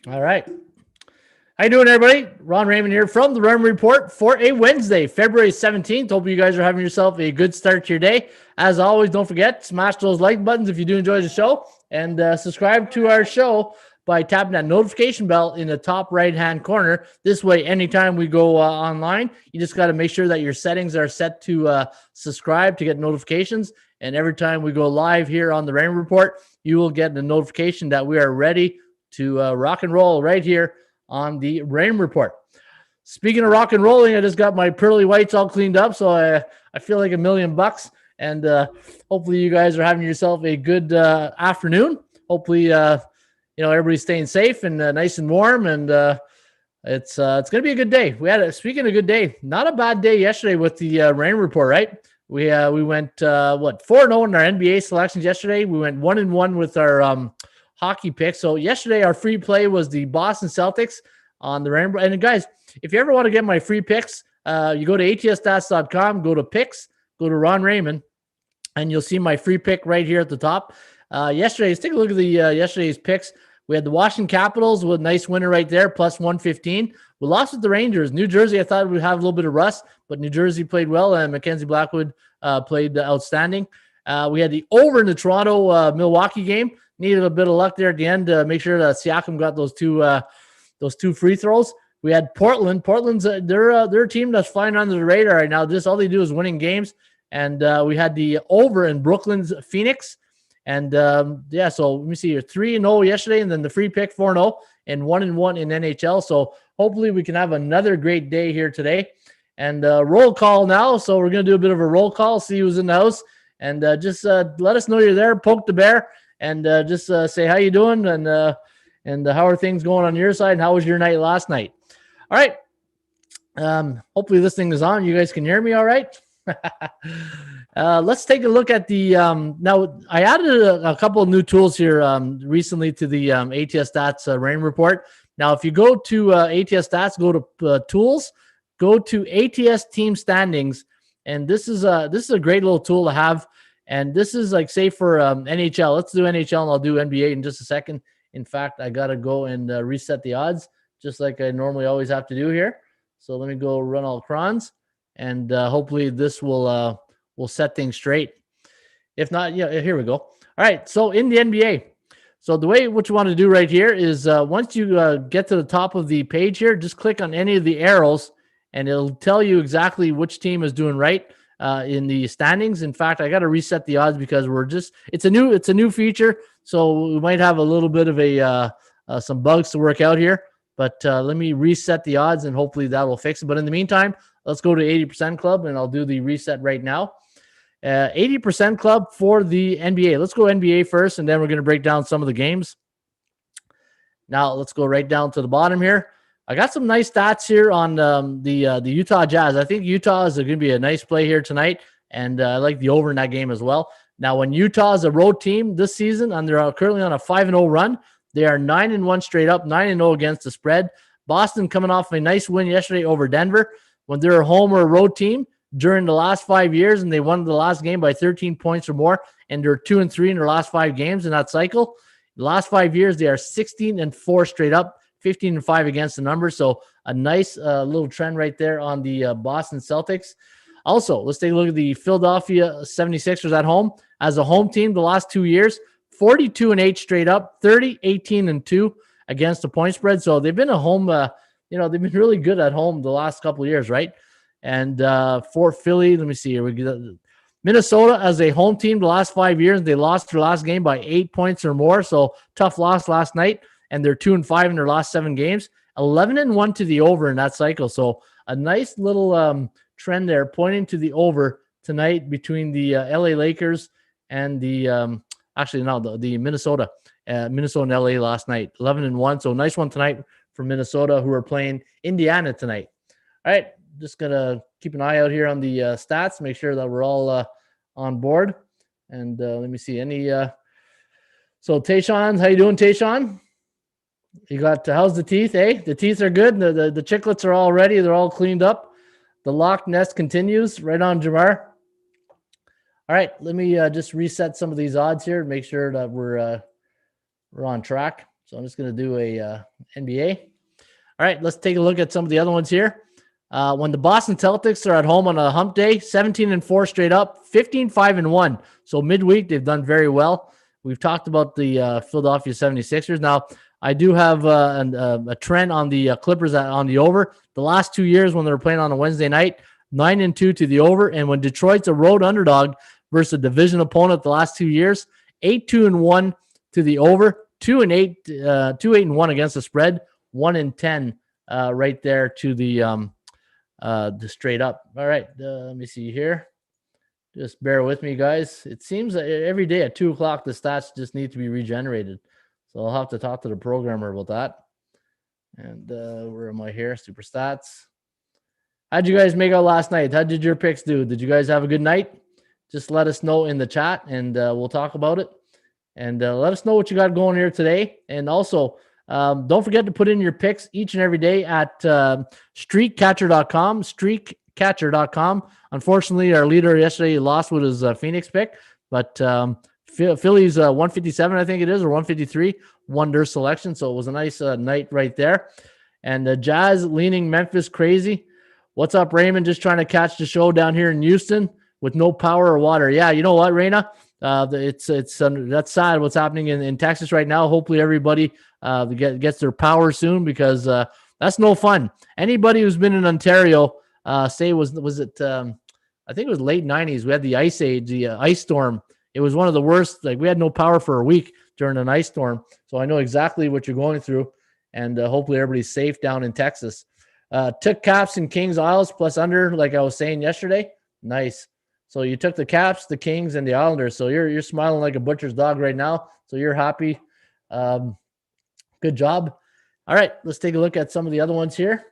All right. How you doing, everybody? Ron Raymond here from the Raymond Report for a Wednesday, February 17th. Hope you guys are having yourself a good start to your day. As always, don't forget, smash those like buttons if you do enjoy the show, and subscribe to our show by tapping that notification bell in the top right-hand corner. This way, anytime we go online, you just got to make sure that your settings are set to subscribe to get notifications. And every time we go live here on the Raymond Report, you will get the notification that we are ready to rock and roll right here on the Rain Report. Speaking of rock and rolling, I just got my pearly whites all cleaned up, so I feel like $1,000,000. And hopefully you guys are having yourself a good afternoon. Hopefully, everybody's staying safe and nice and warm, and it's going to be a good day. Speaking of good day, not a bad day yesterday with the Rain Report, right? We went 4-0 in our NBA selections yesterday. We went 1-1 with our hockey pick. So yesterday, our free play was the Boston Celtics on the Rainbow. And guys, if you ever want to get my free picks, you go to atsstats.com, go to picks, go to Ron Raymond, and you'll see my free pick right here at the top. Yesterday, let's take a look at the yesterday's picks. We had the Washington Capitals with a nice winner right there, plus 115. We lost with the Rangers. New Jersey, I thought we'd have a little bit of rust, but New Jersey played well, and Mackenzie Blackwood played outstanding. We had the over in the Toronto-Milwaukee game. Needed a bit of luck there at the end to make sure that Siakam got those two free throws. We had Portland. Portland's they're a team that's flying under the radar right now. Just all they do is winning games. And we had the over in Brooklyn's Phoenix. And so let me see here: 3-0 yesterday, and then the free pick 4-0 and 1-1 in NHL. So hopefully we can have another great day here today. And roll call now. So we're gonna do a bit of a roll call, see who's in the house, and just let us know you're there. Poke the bear. And just say how you doing, and how are things going on your side, and how was your night last night? All right. Hopefully this thing is on. You guys can hear me all right? Let's take a look at the now I added a couple of new tools here recently to the ATS Stats Rain Report. Now, if you go to ATS Stats, go to Tools, go to ATS Team Standings, and this is a great little tool to have. And this is like, say, for NHL. Let's do NHL, and I'll do NBA in just a second. In fact, I got to go and reset the odds, just like I normally always have to do here. So let me go run all crons, and hopefully this will set things straight. If not, here we go. All right, so in the NBA. So the way what you want to do right here is once you get to the top of the page here, just click on any of the arrows, and it'll tell you exactly which team is doing right in the standings. In fact, I got to reset the odds because it's a new feature, so we might have a little bit of some bugs to work out here. But let me reset the odds, and hopefully that will fix it. But in the meantime, let's go to 80% Club, and I'll do the reset right now. 80% Club for the NBA. Let's go NBA first, and then we're going to break down some of the games. Now let's go right down to the bottom here. I got some nice stats here on the Utah Jazz. I think Utah is going to be a nice play here tonight, and I like the over in that game as well. Now, when Utah is a road team this season, and they're currently on a 5-0 run, they are 9-1 straight up, 9-0 against the spread. Boston coming off a nice win yesterday over Denver. When they're a home or a road team during the last 5 years, and they won the last game by 13 points or more, and they're 2-3 in their last 5 games in that cycle. The last 5 years, they are 16-4 straight up. 15-5 against the number. So a nice little trend right there on the Boston Celtics. Also, let's take a look at the Philadelphia 76ers at home. As a home team, the last 2 years, 42-8 straight up, 30-18-2 against the point spread. So they've been a home, they've been really good at home the last couple of years, right? And for Philly, let me see here. We get Minnesota as a home team the last 5 years. They lost their last game by 8 points or more. So tough loss last night. And they're 2-5 in their last 7 games, 11-1 to the over in that cycle. So a nice little trend there pointing to the over tonight between the LA Lakers and the Minnesota and LA last night, 11-1. So nice one tonight for Minnesota, who are playing Indiana tonight. All right, just gonna keep an eye out here on the stats, make sure that we're all on board. And let me see any. So Tayshawn, how you doing, Tayshawn? You got how's the teeth? Eh, the teeth are good. The chiclets are all ready. They're all cleaned up. The Loch Ness continues. Right on, Jamar. All right, let me just reset some of these odds here. Make sure that we're on track. So I'm just going to do a NBA. All right, let's take a look at some of the other ones here. When the Boston Celtics are at home on a hump day, 17-4 straight up, 15-5-1. So midweek, they've done very well. We've talked about the Philadelphia 76ers. Now, I do have a trend on the Clippers on the over. The last 2 years when they were playing on a Wednesday night, 9-2 to the over. And when Detroit's a road underdog versus a division opponent the last 2 years, 8-2-1 to the over, 2-8-1 against the spread, 1-10 right there to the straight up. All right, let me see here. Just bear with me, guys. It seems that every day at 2 o'clock, the stats just need to be regenerated. So I'll have to talk to the programmer about that. And where am I here? Super stats. How'd you guys make out last night? How did your picks do? Did you guys have a good night? Just let us know in the chat, and we'll talk about it. And let us know what you got going here today. And also, don't forget to put in your picks each and every day at streakcatcher.com, streakcatcher.com. Unfortunately, our leader yesterday lost with his Phoenix pick, but Philly's 157, I think it is, or 153, won their selection. So it was a nice night right there. And Jazz leaning Memphis crazy. What's up, Raymond? Just trying to catch the show down here in Houston with no power or water. Yeah, you know what, Raina? It's that's sad what's happening in Texas right now. Hopefully everybody gets their power soon, because that's no fun. Anybody who's been in Ontario, say was it I think it was late 90s. We had the ice age, the ice storm. It was one of the worst. Like, we had no power for a week during an ice storm. So I know exactly what you're going through, and hopefully everybody's safe down in Texas. Took Caps and Kings Isles plus under, like I was saying yesterday. Nice. So you took the Caps, the Kings, and the Islanders. So you're smiling like a butcher's dog right now. So you're happy. Good job. All right, let's take a look at some of the other ones here.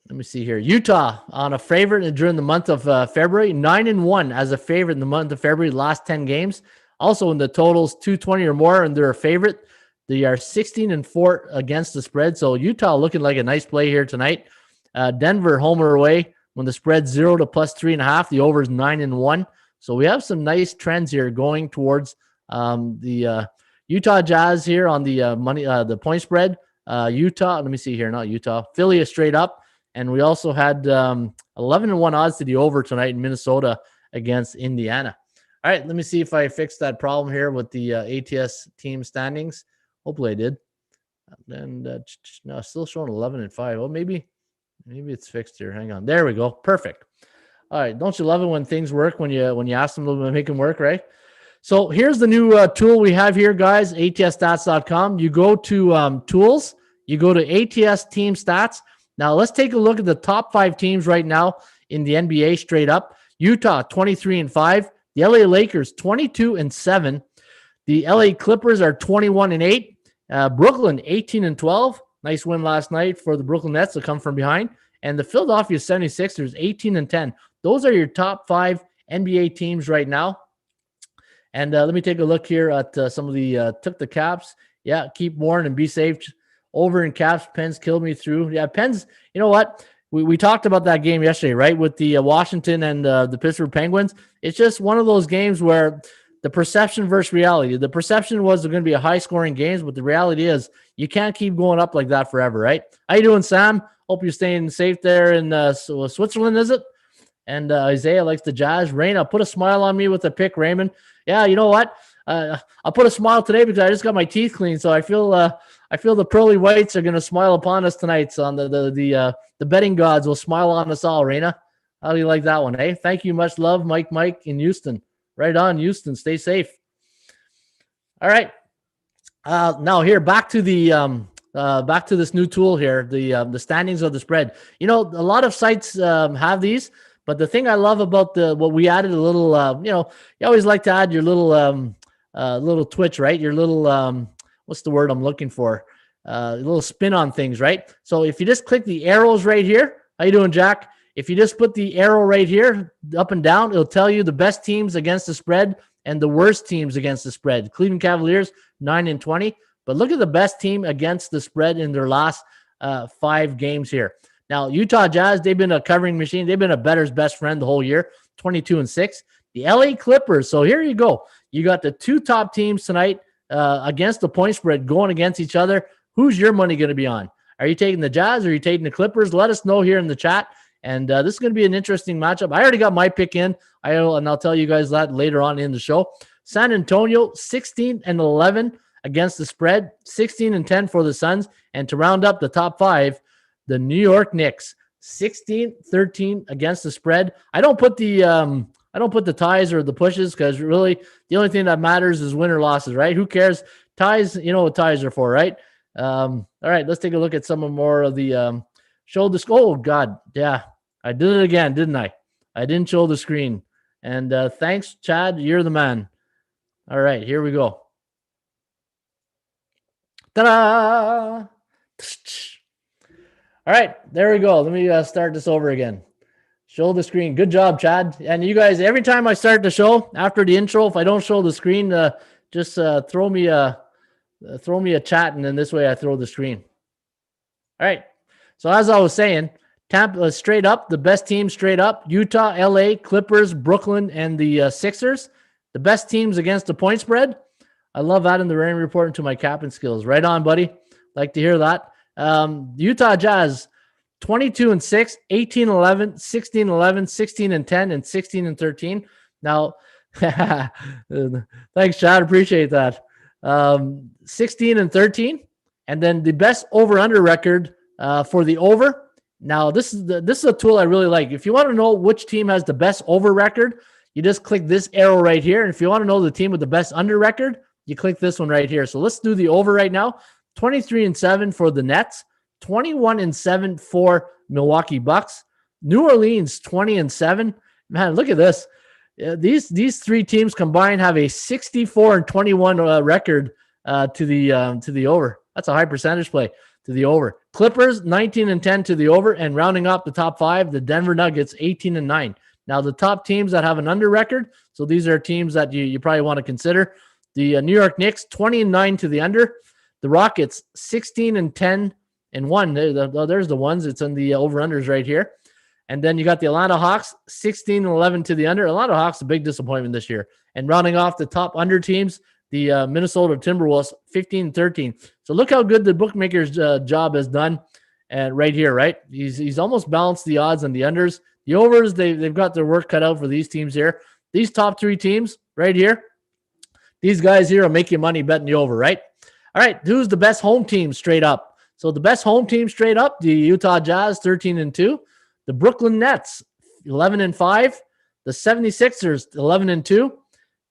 Let me see here. Utah on a favorite during the month of February, 9-1 as a favorite in the month of February, last 10 games. Also in the totals, 220 or more, and they're a favorite. They are 16-4 against the spread. So Utah looking like a nice play here tonight. Denver home or away when the spread's 0 to plus 3.5. The over is 9-1. So we have some nice trends here going towards the Utah Jazz here on the the point spread. Utah, let me see here, not Utah. Philly is straight up. And we also had 11-1 odds to the over tonight in Minnesota against Indiana. All right, let me see if I fixed that problem here with the ATS team standings. Hopefully I did. And no, still showing 11-5. Well, maybe it's fixed here. Hang on. There we go. Perfect. All right. Don't you love it when things work, when you ask them to make them work, right? So here's the new tool we have here, guys, atsstats.com. You go to tools. You go to ATS team stats. Now, let's take a look at the top 5 teams right now in the NBA straight up. Utah, 23-5. The LA Lakers, 22-7. The LA Clippers are 21-8. Brooklyn, 18-12. Nice win last night for the Brooklyn Nets to come from behind. And the Philadelphia 76ers, 18-10. Those are your top 5 NBA teams right now. And let me take a look here at some of the took the Caps. Yeah, keep warm and be safe. Over in Caps, Pens killed me through. Yeah, Pens, you know what? We talked about that game yesterday, right? With the Washington and the Pittsburgh Penguins. It's just one of those games where the perception versus reality. The perception was they're going to be a high-scoring games, but the reality is you can't keep going up like that forever, right? How you doing, Sam? Hope you're staying safe there in Switzerland, is it? And Isaiah likes the Jazz. Raina, put a smile on me with a pick, Raymond. Yeah, you know what? I'll put a smile today because I just got my teeth cleaned, so I feel the pearly whites are going to smile upon us tonight. So on the betting gods will smile on us all. Raina, how do you like that one? Hey, thank you, much love, Mike in Houston. Right on, Houston. Stay safe. All right. Now here, back to this new tool here, the standings of the spread. You know, a lot of sites have these. But the thing I love about what we added a little, you always like to add your little twitch, right? Your little, what's the word I'm looking for? a little spin on things, right? So if you just click the arrows right here, how you doing, Jack? If you just put the arrow right here, up and down, it'll tell you the best teams against the spread and the worst teams against the spread. Cleveland Cavaliers, 9-20. But look at the best team against the spread in their last 5 games here. Now, Utah Jazz, they've been a covering machine. They've been a bettor's best friend the whole year, 22-6. The LA Clippers, so here you go. You got the 2 top teams tonight against the point spread going against each other. Who's your money going to be on? Are you taking the Jazz or are you taking the Clippers? Let us know here in the chat. And this is going to be an interesting matchup. I already got my pick in, and I'll tell you guys that later on in the show. San Antonio, 16-11 against the spread, 16-10 for the Suns. And to round up the top 5, the New York Knicks, 16-13 against the spread. I don't put the ties or the pushes because really the only thing that matters is win or losses, right? Who cares? Ties, you know what ties are for, right? All right, let's take a look at some more of the show the oh God, yeah, I did it again, didn't I? I didn't show the screen. And thanks, Chad. You're the man. All right, here we go. Ta-da! All right, there we go. Let me start this over again. Show the screen. Good job, Chad. And you guys, every time I start the show after the intro, if I don't show the screen, just throw me a chat, and then this way I throw the screen. All right. So as I was saying, Tampa straight up, the best team straight up, Utah, LA, Clippers, Brooklyn, and the Sixers. The best teams against the point spread. I love adding the rain report into my captain skills. Right on, buddy. Like to hear that. Utah Jazz, 22-6, 18-11, 16-11, 16-10, and 16-13. Now, thanks, Chad. Appreciate that. 16-13, and then the best over/under record for the over. Now, this is a tool I really like. If you want to know which team has the best over record, you just click this arrow right here. And if you want to know the team with the best under record, you click this one right here. So let's do the over right now. 23-7 for the Nets, 21-7 for Milwaukee Bucks, New Orleans 20-7. Man, look at this. These 3 teams combined have a 64-21 record to the over. That's a high percentage play to the over. Clippers 19-10 to the over, and rounding up the top 5, the Denver Nuggets 18-9. Now the top teams that have an under record. So these are teams that you probably want to consider. The New York Knicks 20-9 to the under. The Rockets 16-10 and 1. There's the ones. It's on the over-unders right here. And then you got the Atlanta Hawks 16-11 to the under. Atlanta Hawks a big disappointment this year. And rounding off the top under teams, the Minnesota Timberwolves 15-13. So look how good the bookmaker's job has done right here, right? He's almost balanced the odds on the unders. The overs, they've got their work cut out for these teams here. These top 3 teams right here, these guys here will make you money betting the over, right? All right, who's the best home team straight up? So the best home team straight up, the Utah Jazz 13-2, the Brooklyn Nets 11-5, the 76ers 11-2,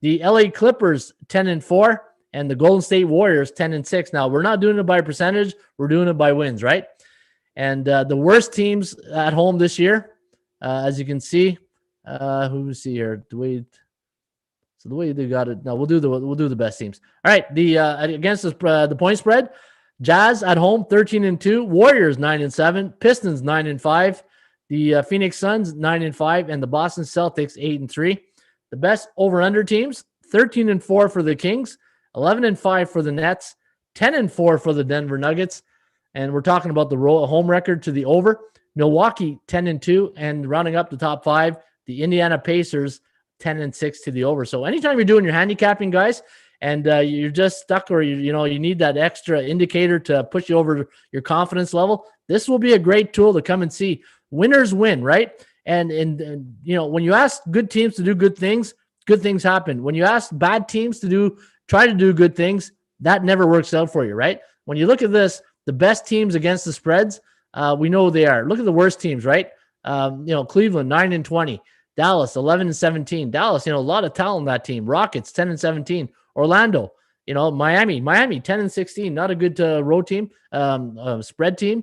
the LA Clippers 10-4, and the Golden State Warriors 10-6. Now, we're not doing it by percentage, we're doing it by wins, right? And the worst teams at home this year, as you can see, who we see here? So the way they got it, no, we'll do the best teams. All right, the against the point spread, Jazz at home 13-2, Warriors 9-7, Pistons 9-5, the Phoenix Suns 9-5, and the Boston Celtics 8-3. The best over/under teams: 13-4 for the Kings, 11-5 for the Nets, 10-4 for the Denver Nuggets, and we're talking about the home record to the over. Milwaukee 10-2, and rounding up the top 5, the Indiana Pacers 10-6 to the over. So anytime you're doing your handicapping, guys, and you're just stuck, or you need that extra indicator to push you over your confidence level, this will be a great tool to come and see. Winners win, right? And when you ask good teams to do good things happen. When you ask bad teams to try to do good things, that never works out for you, right? When you look at this, the best teams against the spreads, we know they are. Look at the worst teams, right? Cleveland 9-20, Dallas 11-17. Dallas, a lot of talent in that team. Rockets 10-17. Orlando, Miami 10-16. Not a good road team, spread team.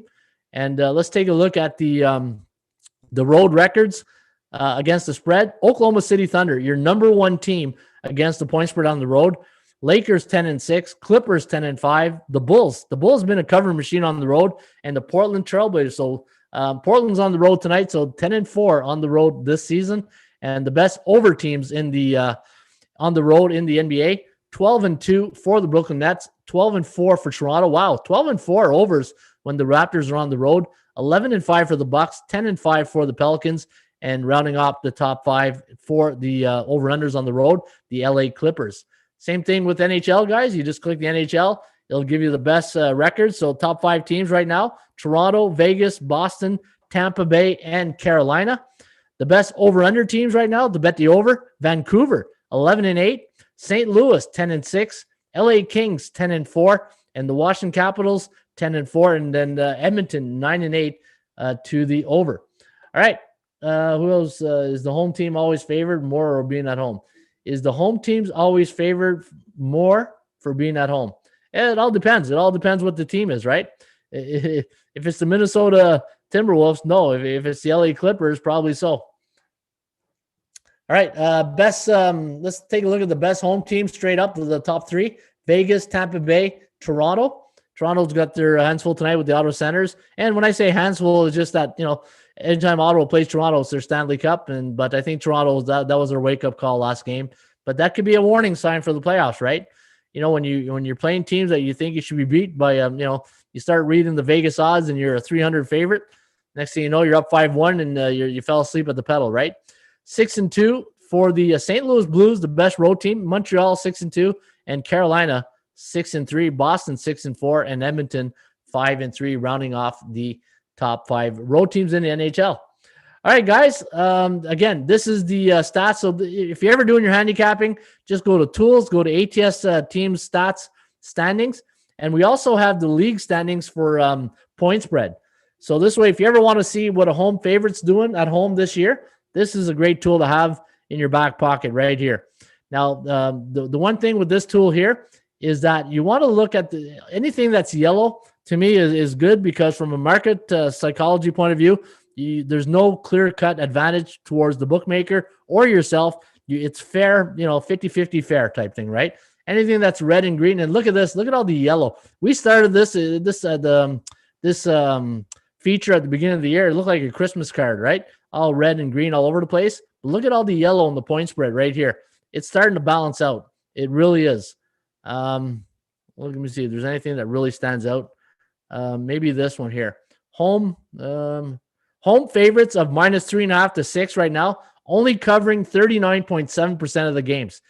And let's take a look at the road records against the spread. Oklahoma City Thunder, your number 1 team against the point spread on the road, Lakers 10-6, Clippers 10-5. The Bulls been a cover machine on the road, and the Portland Trailblazers. So Portland's on the road tonight, so 10-4 on the road this season, and the best over teams in the on the road in the NBA. 12-2 for the Brooklyn Nets, 12-4 for Toronto. Wow, 12-4 overs when the Raptors are on the road. 11-5 for the Bucks, 10-5 for the Pelicans, and rounding off the top 5 for the over-unders on the road, the LA Clippers. Same thing with NHL, guys. You just click the NHL. It'll give you the best records. So top 5 teams right now, Toronto, Vegas, Boston, Tampa Bay, and Carolina. The best over-under teams right now, to bet the over, Vancouver, 11-8, St. Louis, 10-6, LA Kings, 10-4, and the Washington Capitals, 10-4, and then Edmonton, 9-8 to the over. All right. Who else is the home team always favored more or being at home? Is the home teams always favored more for being at home? It all depends. It all depends what the team is, right? If it's the Minnesota Timberwolves, no. If it's the LA Clippers, probably so. All right. Best. Let's take a look at the best home teams straight up to the top 3. Vegas, Tampa Bay, Toronto. Toronto's got their hands full tonight with the Ottawa Senators. And when I say hands full, it's just that, anytime Ottawa plays Toronto, it's their Stanley Cup. But I think Toronto, that was their wake-up call last game. But that could be a warning sign for the playoffs, right? When you're playing teams that you think you should be beat by, you start reading the Vegas odds and you're a 300 favorite. Next thing you know, you're up 5-1 and you fell asleep at the pedal, right? 6-2 for the St. Louis Blues, the best road team. Montreal 6-2 and Carolina 6-3, Boston 6-4, and Edmonton 5-3, rounding off the top 5 road teams in the NHL. All right, guys. Again, this is the stats. So if you're ever doing your handicapping, just go to tools, go to ATS team stats standings, and we also have the league standings for point spread. So this way, if you ever want to see what a home favorite's doing at home this year, this is a great tool to have in your back pocket right here. Now, the one thing with this tool here is that you want to look at anything that's yellow. To me, is good because from a market psychology point of view, there's no clear-cut advantage towards the bookmaker or yourself. It's fair, 50-50 fair type thing, right? Anything that's red and green, and look at this. Look at all the yellow. We started this feature at the beginning of the year. It looked like a Christmas card, right? All red and green all over the place. But look at all the yellow in the point spread right here. It's starting to balance out. It really is. Let me see if there's anything that really stands out. Maybe this one here. Home favorites of -3.5 to 6 right now, only covering 39.7% of the games.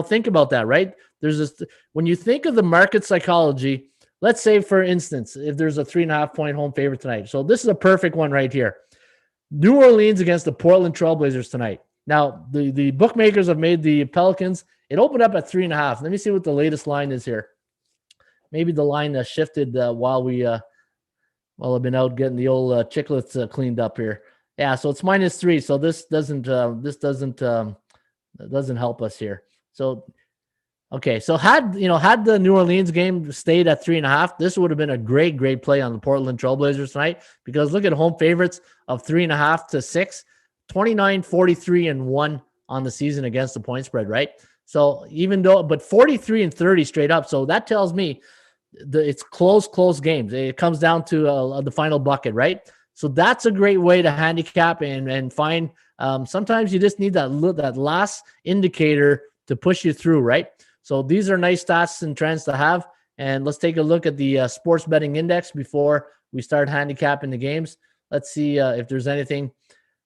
Think about that, right? There's this, when you think of the market psychology, let's say, for instance, if there's a 3.5 point home favorite tonight. So this is a perfect one right here. New Orleans against the Portland Trailblazers tonight. Now, the bookmakers have made the Pelicans. It opened up at 3.5. Let me see what the latest line is here. Maybe the line shifted while I've been out getting the old chiclets cleaned up here. Yeah, so it's -3. So this doesn't help us here. So okay, so had the New Orleans game stayed at 3.5, this would have been a great play on the Portland Trailblazers tonight, because look at home favorites of 3.5 to 6, 29, 43, and 1 on the season against the point spread, right? So but 43 and 30 straight up. So that tells me it's close games. It comes down to the final bucket, right? So that's a great way to handicap and find. Sometimes you just need that last indicator to push you through, right? So these are nice stats and trends to have. And let's take a look at the sports betting index before we start handicapping the games. Let's see if there's anything.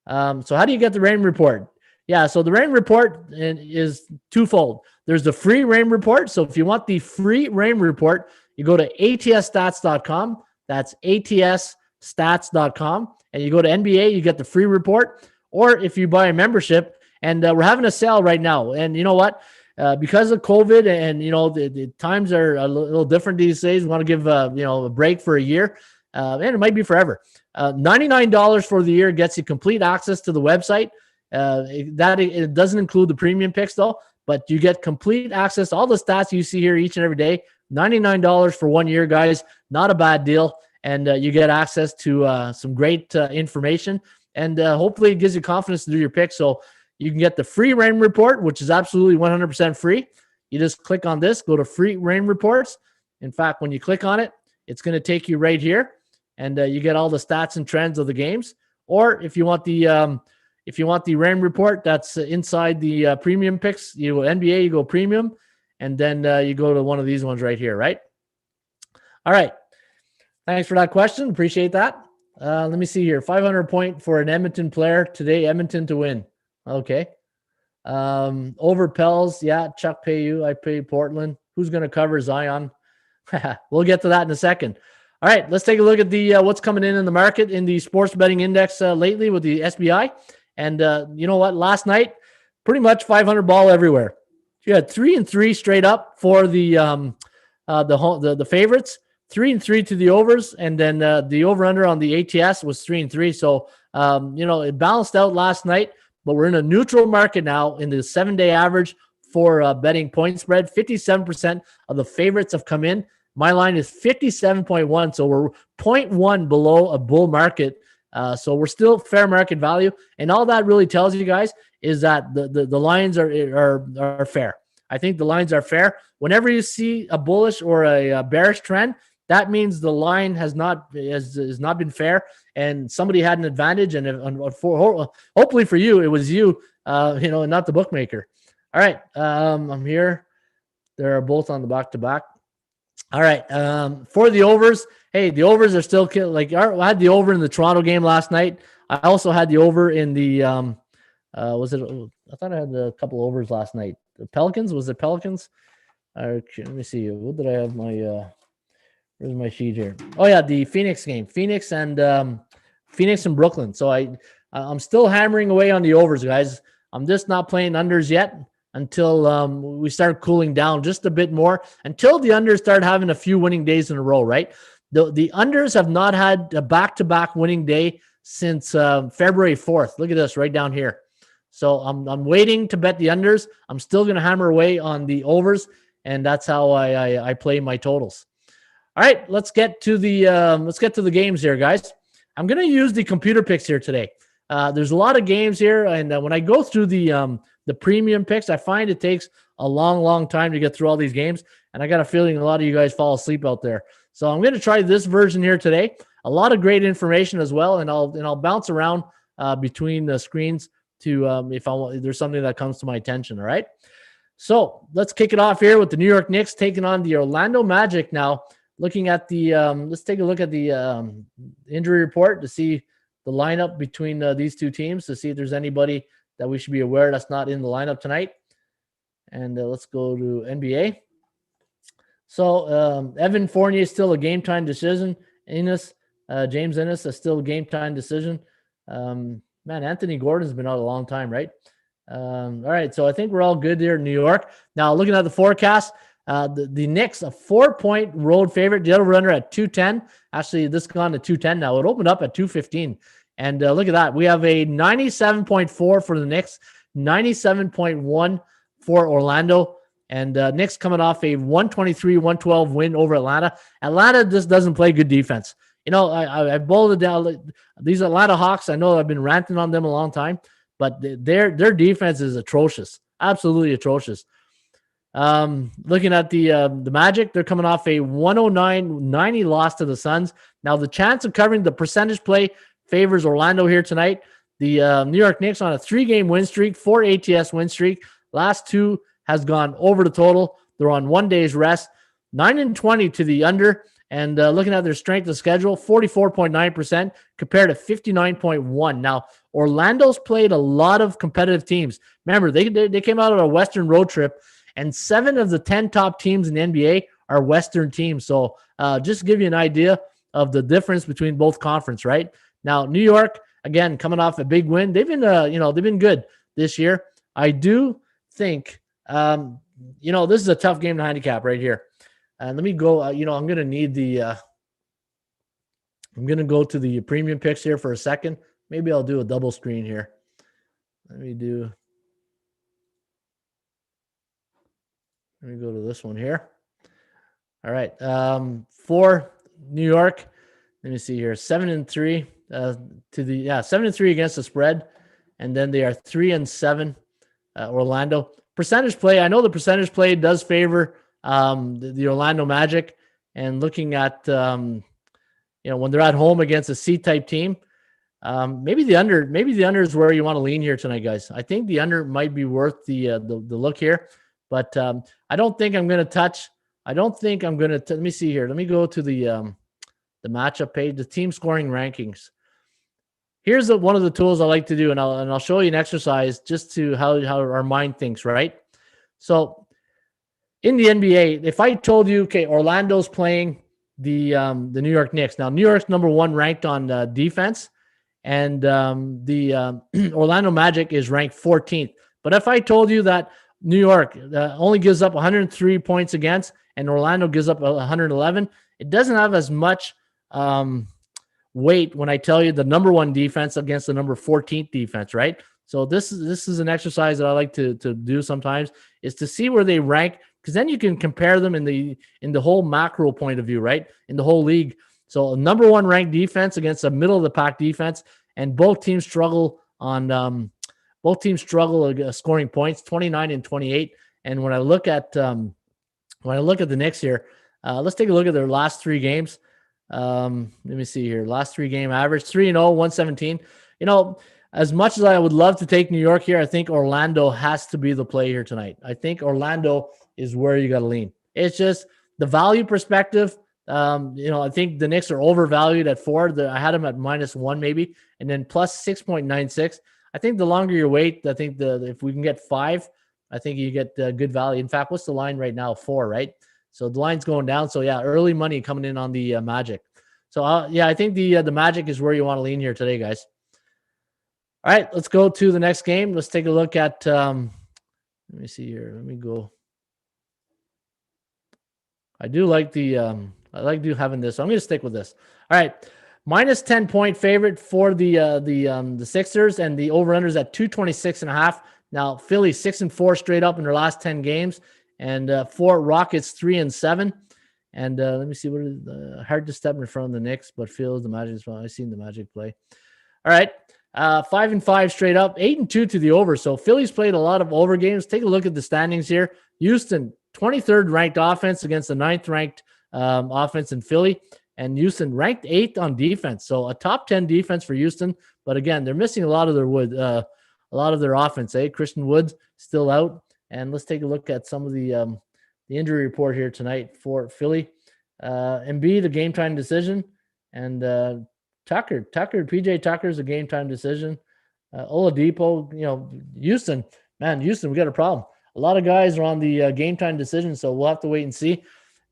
So how do you get the rain report? Yeah, so the rain report is twofold. There's the free rain report. So if you want the free rain report, you go to atsstats.com. That's atsstats.com. And you go to NBA, you get the free report. Or if you buy a membership, and we're having a sale right now. And you know what? Because of COVID and, the times are a little different these days, we want to give, a break for a year. And it might be forever. $99 for the year gets you complete access to the website. It doesn't include the premium picks though, but you get complete access to all the stats you see here each and every day. $99 for 1 year, guys. Not a bad deal. And you get access to some great information, and hopefully it gives you confidence to do your picks. So you can get the free rain report, which is absolutely 100% free. You just click on this, go to free rain reports. In fact, when you click on it, it's going to take you right here, and you get all the stats and trends of the games. Or if you want the rain report, that's inside the premium picks. You go NBA, you go premium, and then you go to one of these ones right here, right? All right. Thanks for that question. Appreciate that. Let me see here. 500 point for an Edmonton player today. Edmonton to win. Okay. Over Pels. Yeah. Chuck pay you. I pay Portland. Who's going to cover Zion? We'll get to that in a second. All right. Let's take a look at the what's coming in the market in the sports betting index lately with the SBI. And you know what? Last night, pretty much 500 ball everywhere. You had 3-3 straight up for the favorites. 3-3 to the overs, and then the over/under on the ATS was 3-3. So it balanced out last night, but we're in a neutral market now in the 7-day average for betting point spread. 57% of the favorites have come in. My line is 57.1, so we're 0.1 below a bull market. So we're still fair market value, and all that really tells you guys is that the lines are fair. I think the lines are fair. Whenever you see a bullish or a bearish trend, that means the line has not been fair, and somebody had an advantage. And hopefully for you, it was you, and not the bookmaker. All right, I'm here. They're both on the back-to-back. All right, for the overs, hey, the overs are still I had the over in the Toronto game last night. I also had the over in the I thought I had a couple overs last night. The Pelicans, was it Pelicans? Let me see. What did I have my where's my sheet here? Oh yeah, the Phoenix game. Phoenix and Brooklyn. So I'm still hammering away on the overs, guys. I'm just not playing unders yet until we start cooling down just a bit more, until the unders start having a few winning days in a row, right? The unders have not had a back-to-back winning day since February 4th. Look at this right down here. So I'm waiting to bet the unders. I'm still going to hammer away on the overs, and that's how I play my totals. All right, let's get to the games here, guys. I'm going to use the computer picks here today. There's a lot of games here, and when I go through the premium picks, I find it takes a long time to get through all these games, and I got a feeling a lot of you guys fall asleep out there. So I'm going to try this version here today. A lot of great information as well, and I'll bounce around between the screens to if there's something that comes to my attention. All right. So let's kick it off here with the New York Knicks taking on the Orlando Magic now. Looking at the let's take a look at the injury report to see the lineup between these two teams, to see if there's anybody that we should be aware that's not in the lineup tonight. And let's go to NBA. So Evan Fournier is still a game time decision. James Ennis is still a game time decision. Man, Anthony Gordon's been out a long time, right? All right, so I think we're all good there in New York. Now looking at the forecast. The Knicks, a 4-point road favorite. The over-under at 210. Actually, this has gone to 210 now. It opened up at 215. And look at that. We have a 97.4 for the Knicks, 97.1 for Orlando. And Knicks coming off a 123-112 win over Atlanta. Atlanta just doesn't play good defense. I bolded down these Atlanta Hawks. I know I've been ranting on them a long time, but their defense is atrocious, absolutely atrocious. Looking at the Magic, they're coming off a 109-90 loss to the Suns. Now the chance of covering the percentage play favors Orlando here tonight. The New York Knicks on a 3-game win streak, 4 ATS win streak. Last 2 has gone over the total. They're on 1 day's rest. 9-20 to the under. And looking at their strength of schedule, 44.9% compared to 59.1. Now, Orlando's played a lot of competitive teams. Remember, they came out on a Western road trip, and 7 of the 10 top teams in the NBA are Western teams. So just to give you an idea of the difference between both conferences, right? Now, New York, again, coming off a big win. They've been, they've been good this year. I do think, this is a tough game to handicap right here. Let me go, I'm going to need I'm going to go to the premium picks here for a second. Maybe I'll do a double screen here. Let me go to this one here. All right. For New York, let me see here. 7-3 7-3 against the spread. And then they are 3-7, Orlando. percentage play, I know the percentage play does favor the Orlando Magic, and looking at when they're at home against a C-type team, maybe the under is where you want to lean here tonight, guys. I think the under might be worth the look here, but I don't think I'm going to touch. I don't think I'm going to. Let me see here. Let me go to the matchup page, the team scoring rankings. Here's one of the tools I like to do, and I'll show you an exercise just to how our mind thinks, right? So in the NBA, if I told you, okay, Orlando's playing the New York Knicks. Now, New York's number 1 ranked on defense, and the Orlando Magic is ranked 14th. But if I told you that New York only gives up 103 points against, and Orlando gives up 111, it doesn't have as much weight when I tell you the number 1 defense against the number 14th defense, right? So this is an exercise that I like to do sometimes, is to see where they rank, because then you can compare them in the whole macro point of view, right? In the whole league. So a number 1 ranked defense against a middle of the pack defense, and both teams struggle scoring points, 29 and 28. And when I look at the Knicks here, let's take a look at their last 3 games. Let me see here. Last 3 game average, 3-0, 117. As much as I would love to take New York here, I think Orlando has to be the play here tonight. I think Orlando is where you got to lean. It's just the value perspective. I think the Knicks are overvalued at 4. I had them at -1 maybe, and then plus 6.96. I think the longer you wait, I think if we can get 5, I think you get good value. In fact, what's the line right now? 4, right? So the line's going down. So yeah, early money coming in on the Magic. So I think the Magic is where you want to lean here today, guys. All right, let's go to the next game. Let's take a look at. Let me see here. Let me go. I do like I like having this. So I'm going to stick with this. All right, minus 10-point favorite for the Sixers, and the over/unders at 226.5. Now Philly 6-4 straight up in their last 10 games. And for Rockets 3-7, and let me see, what is hard to step in front of the Knicks, but feels the Magic as well. I've seen the Magic play. All right, 5-5 straight up, 8-2 to the over. So Philly's played a lot of over games. Take a look at the standings here. Houston 23rd ranked offense against the 9th ranked offense in Philly, and Houston ranked 8th on defense. So a top 10 defense for Houston, but again, they're missing a lot of their offense. Christian Wood's still out. And let's take a look at some of the injury report here tonight for Philly. Embiid, a game-time decision. And PJ Tucker's a game-time decision. Oladipo, Houston, we got a problem. A lot of guys are on the game-time decision, so we'll have to wait and see.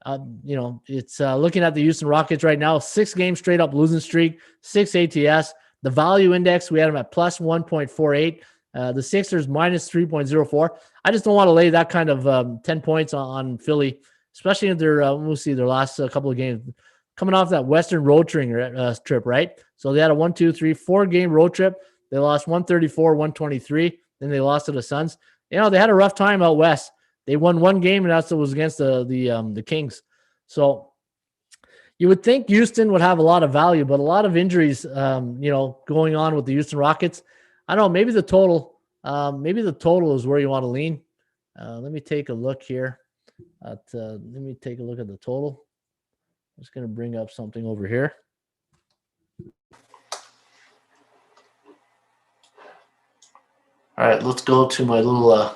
It's looking at the Houston Rockets right now, 6 games straight up losing streak, 6 ATS. The value index, we had them at plus 1.48. The Sixers minus 3.04. I just don't want to lay that kind of 10 points on Philly, especially if they're, we'll see their last couple of games coming off that Western road trip, right? So they had a 4 game road trip. They lost 134, 123. Then they lost to the Suns. They had a rough time out west. They won 1 game, and that was against the Kings. So you would think Houston would have a lot of value, but a lot of injuries, going on with the Houston Rockets. I don't know. Maybe the total is where you want to lean. Let me take a look here. Let me take a look at the total. I'm just going to bring up something over here. All right, let's go to my little. Let's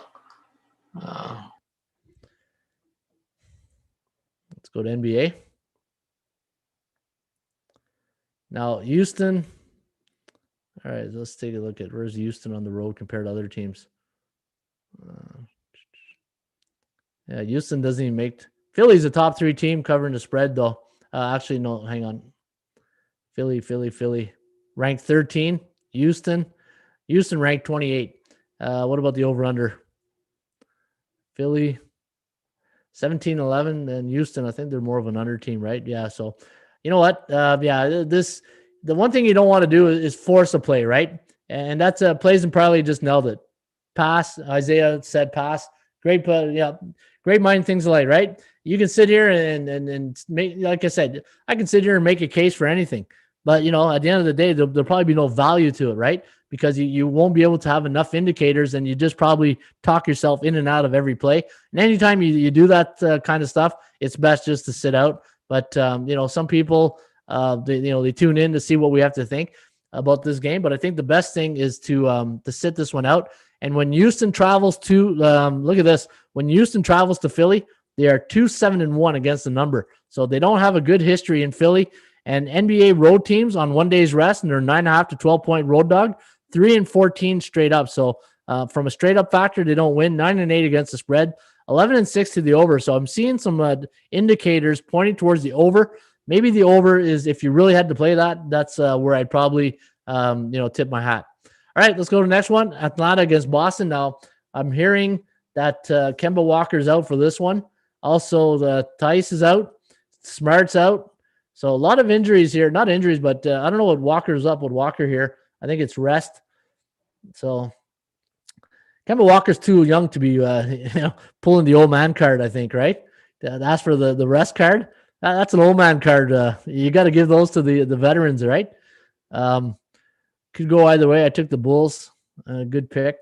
go to NBA. Now, Houston. All right, let's take a look at where's Houston on the road compared to other teams. Houston doesn't even make. Philly's a top 3 team covering the spread, though. Actually, no, hang on. Philly, ranked 13. Houston ranked 28. What about the over/under? Philly 17-11, and Houston, I think they're more of an under team, right? Yeah. So, you know what? The one thing you don't want to do is force a play, right? And that's Plays and probably just nailed it. Pass. Isaiah said pass. Great, great mind things alike, right? You can sit here and make, like I said, I can sit here and make a case for anything. But, at the end of the day, there'll probably be no value to it, right? Because you won't be able to have enough indicators, and you just probably talk yourself in and out of every play. And anytime you do that kind of stuff, it's best just to sit out. But, some people, they tune in to see what we have to think about this game. But I think the best thing is to sit this one out. And when Houston travels to, look at this, when Houston travels to Philly, they are 2-7-1 against the number. So they don't have a good history in Philly. And NBA road teams on 1 day's rest, and they're 9.5 to 12-point road dog, 3-14 straight up. So from a straight up factor, they don't win. 9-8 against the spread, 11-6 to the over. So I'm seeing some indicators pointing towards the over. Maybe the over is, if you really had to play that, that's where I'd probably tip my hat. All right, let's go to the next one. Atlanta against Boston. Now I'm hearing that Kemba Walker's out for this one. Also, the Tice is out. Smart's out. So a lot of injuries here. Not injuries, but I don't know what Walker's up with Walker here. I think it's rest. So Kemba Walker's too young to be pulling the old man card, I think, right? That's for the rest card. That's an old man card. You got to give those to the veterans, right? Could go either way. I took the Bulls. Good pick.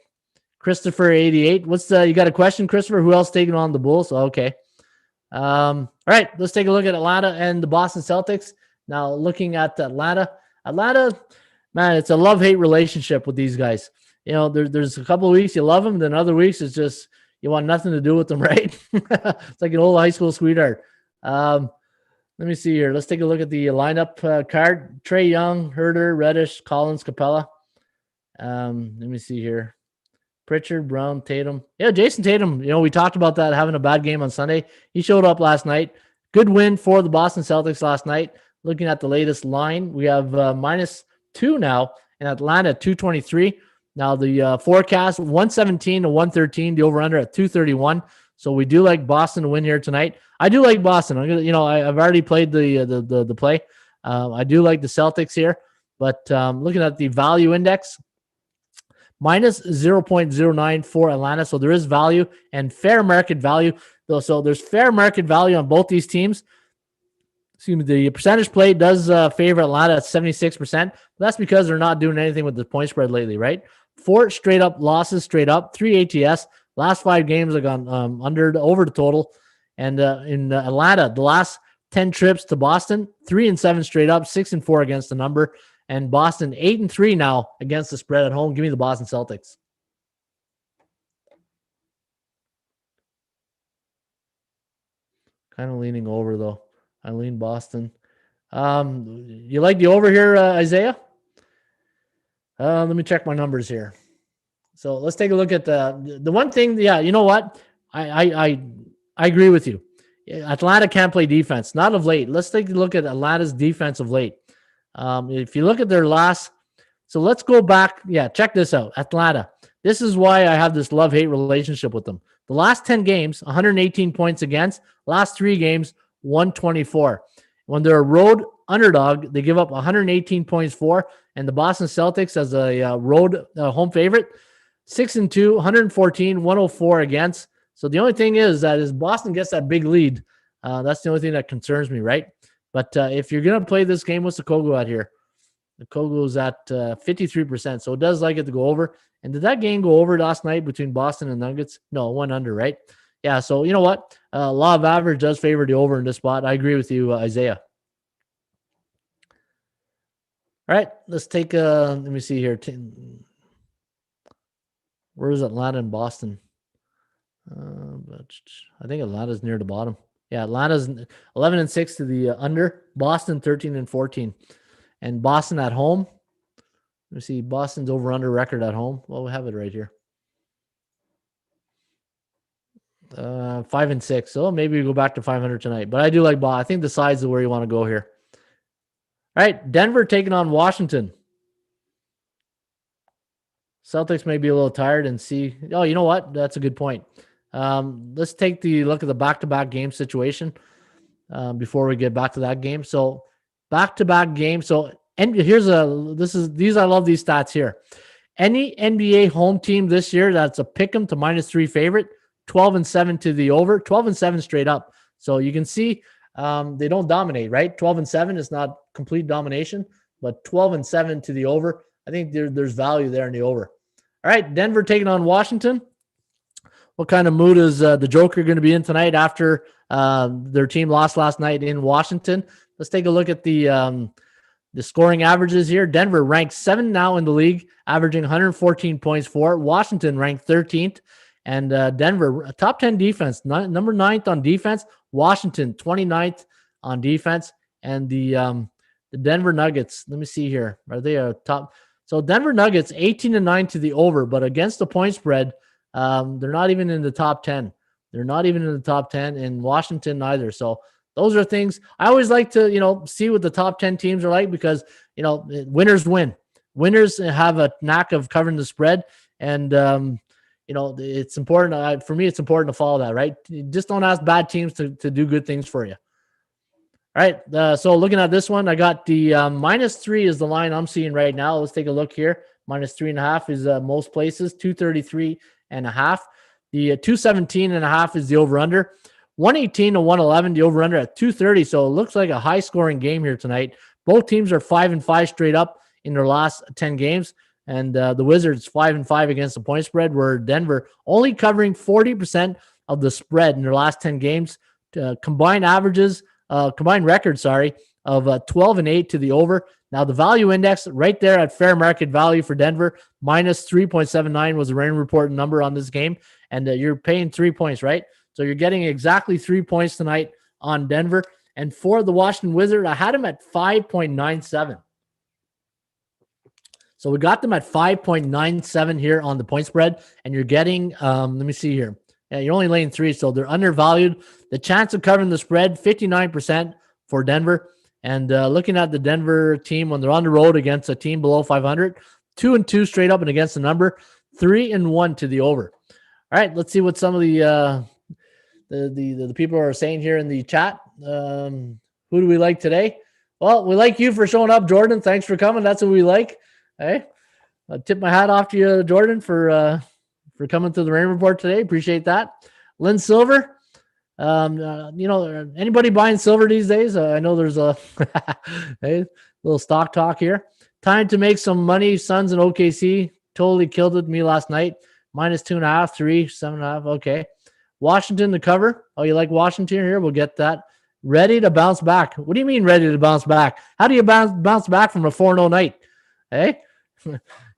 Christopher 88. You got a question, Christopher? Who else taking on the Bulls? Okay. All right, let's take a look at Atlanta and the Boston Celtics. Now, looking at Atlanta, man, it's a love-hate relationship with these guys. There's a couple of weeks you love them, then other weeks it's just you want nothing to do with them, right? It's like an old high school sweetheart. Let me see here. Let's take a look at the lineup card. Trae Young, Herter, Reddish, Collins, Capella. Let me see here. Pritchard, Brown, Tatum. Yeah, Jason Tatum, we talked about that, having a bad game on Sunday. He showed up last night. Good win for the Boston Celtics last night. Looking at the latest line, we have -2 now in Atlanta, 223. Now the forecast, 117 to 113, the over-under at 231. So we do like Boston to win here tonight. I do like Boston. I'm gonna, I've already played the play. I do like the Celtics here, but looking at the value index, -0.09 for Atlanta. So there is value and fair market value. So there's fair market value on both these teams. Excuse me, the percentage play does favor Atlanta at 76%. But that's because they're not doing anything with the point spread lately, right? 4 straight up losses, straight up, 3 ATS. Last 5 games have gone over the total. And in Atlanta, the last 10 trips to Boston, 3-7 straight up, 6-4 against the number. And Boston 8-3 now against the spread at home. Give me the Boston Celtics. Kind of leaning over though. I lean Boston. You like the over here, Isaiah? Let me check my numbers here. So let's take a look at the one thing. Yeah, you know what? I agree with you. Atlanta can't play defense, not of late. Let's take a look at Atlanta's defense of late. If you look at their last, so let's go back. Yeah, check this out. Atlanta. This is why I have this love-hate relationship with them. The last 10 games, 118 points against. Last 3 games, 124. When they're a road underdog, they give up 118 points for. And the Boston Celtics, as a road home favorite, 6-2, 114, 104 against. So the only thing is Boston gets that big lead. That's the only thing that concerns me, right? But if you're going to play this game, what's the Kogo at here? The Kogo's at 53%. So it does like it to go over. And did that game go over last night between Boston and Nuggets? No, it went under, right? Yeah, so you know what? Law of average does favor the over in this spot. I agree with you, Isaiah. All right, let's take let me see here. Where is Atlanta and Boston? I think Atlanta's near the bottom. Yeah, Atlanta's 11-6 to the under. Boston 13-14. And Boston at home. Let me see. Boston's over-under record at home. Well, we have it right here. 5-6. So maybe we go back to 500 tonight. But I do like Boston. I think the sides is where you want to go here. All right, Denver taking on Washington. Celtics may be a little tired and see. Oh, you know what? That's a good point. Let's take the look at the back-to-back game situation before we get back to that game. So back-to-back game. So and these I love these stats here. Any NBA home team this year that's a pick'em to -3 favorite, 12-7 to the over, 12-7 straight up. So you can see they don't dominate, right? 12-7 is not complete domination, but 12-7 to the over. I think there's value there in the over. All right, Denver taking on Washington. What kind of mood is the Joker going to be in tonight after their team lost last night in Washington? Let's take a look at the scoring averages here. Denver ranked 7th now in the league, averaging 114 points for. Washington ranked 13th. And Denver, top 10 defense, number 9th on defense. Washington, 29th on defense. And the Denver Nuggets, let me see here. Are they a top? So Denver Nuggets, 18-9 to the over, but against the point spread, they're not even in the top 10. They're not even in the top 10 in Washington either. So those are things I always like to, see what the top 10 teams are like because, winners win. Winners have a knack of covering the spread. And, it's important. For me, it's important to follow that, right? You just don't ask bad teams to do good things for you. All right. So looking at this one, I got the -3 is the line I'm seeing right now. Let's take a look here. -3.5 is most places, 233.5. The 217.5 is the over-under. 118 to 111, the over-under at 230. So it looks like a high-scoring game here tonight. Both teams are 5-5 straight up in their last 10 games. And the Wizards 5-5 against the point spread, where Denver only covering 40% of the spread in their last 10 games. Combined record, of 12-8 to the over. Now the value index right there at fair market value for Denver, -3.79 was the rain report number on this game. And you're paying 3 points, right? So you're getting exactly 3 points tonight on Denver. And for the Washington Wizards, I had them at 5.97. So we got them at 5.97 here on the point spread. And you're getting, let me see here. Yeah, you're only laying 3, so they're undervalued. The chance of covering the spread, 59% for Denver. And looking at the Denver team when they're on the road against a team below 500, 2-2 straight up and against the number, 3-1 to the over. All right, let's see what some of the people are saying here in the chat. Who do we like today? Well, we like you for showing up, Jordan. Thanks for coming. That's what we like. Hey, I tip my hat off to you, Jordan, for coming to the rain report today. Appreciate that. Lynn Silver. Anybody buying silver these days? I know there's a hey, little stock talk here. Time to make some money. Suns and OKC totally killed it me last night. -2.5, 3, 7.5. Okay. Washington to cover. Oh, you like Washington here? We'll get that. Ready to bounce back. What do you mean ready to bounce back? How do you bounce back from a 4-0 night? Hey,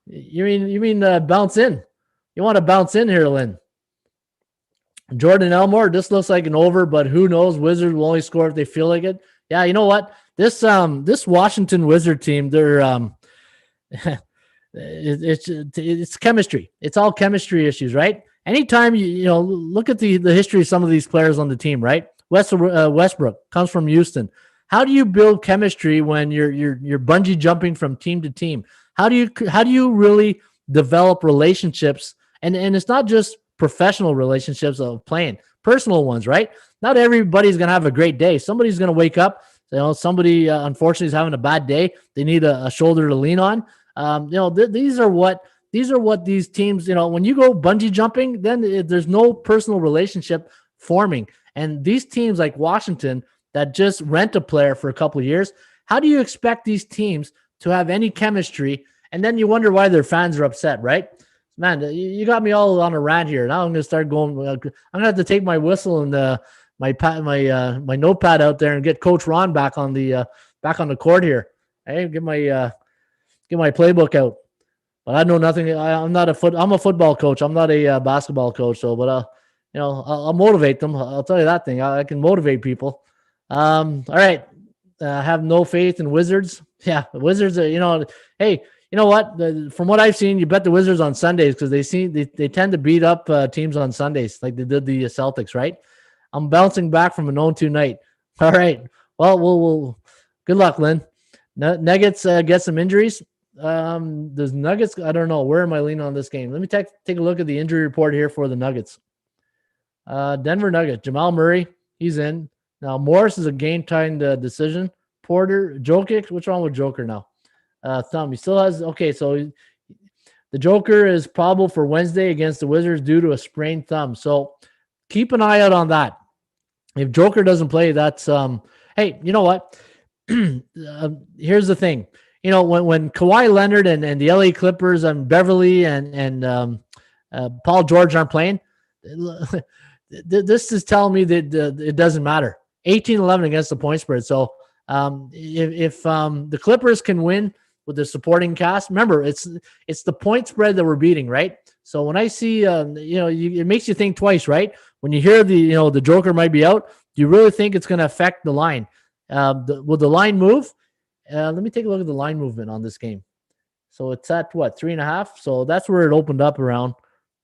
you mean bounce in? You want to bounce in here, Lynn? Jordan Elmore, this looks like an over, but who knows? Wizards will only score if they feel like it. Yeah, you know what? This Washington Wizard team, they're it's chemistry. It's all chemistry issues, right? Anytime you look at the history of some of these players on the team, right? Westbrook comes from Houston. How do you build chemistry when you're bungee jumping from team to team? How do you really develop relationships? And it's not just professional relationships of playing, personal ones, right? Not everybody's going to have a great day. Somebody's going to wake up, somebody unfortunately is having a bad day. They need a shoulder to lean on. These are what these teams, when you go bungee jumping, then there's no personal relationship forming. And these teams like Washington that just rent a player for a couple of years, how do you expect these teams to have any chemistry? And then you wonder why their fans are upset, right? Man, you got me all on a rant here. Now I'm going to start going. I'm going to have to take my whistle and my notepad out there and get Coach Ron back on the court here. Hey, get my playbook out. But I know nothing. I'm a football coach. I'm not a basketball coach. So, but I'll motivate them. I'll tell you that thing. I can motivate people. All right. I have no faith in Wizards. Yeah, the Wizards. Hey. You know what? From what I've seen, you bet the Wizards on Sundays because they tend to beat up teams on Sundays like they did the Celtics, right? I'm bouncing back from an 0-2 night. All right. Well, we'll good luck, Lynn. Nuggets get some injuries. The Nuggets, I don't know. Where am I leaning on this game? Let me take a look at the injury report here for the Nuggets. Denver Nuggets, Jamal Murray, he's in. Now, Morris is a game-time decision. Porter, Jokic, what's wrong with Joker now? Thumb. He still has, okay, so the Joker is probable for Wednesday against the Wizards due to a sprained thumb. So keep an eye out on that. If Joker doesn't play, that's, hey, you know what? Here's the thing. when Kawhi Leonard and the LA Clippers and Beverly and Paul George aren't playing, this is telling me that it doesn't matter. 18-11 against the point spread. So if the Clippers can win with the supporting cast, remember it's the point spread that we're beating, right? So when I see, it makes you think twice, right? When you hear the Joker might be out, do you really think it's going to affect the line? Will the line move? Let me take a look at the line movement on this game. So it's at what, 3.5? So that's where it opened up around.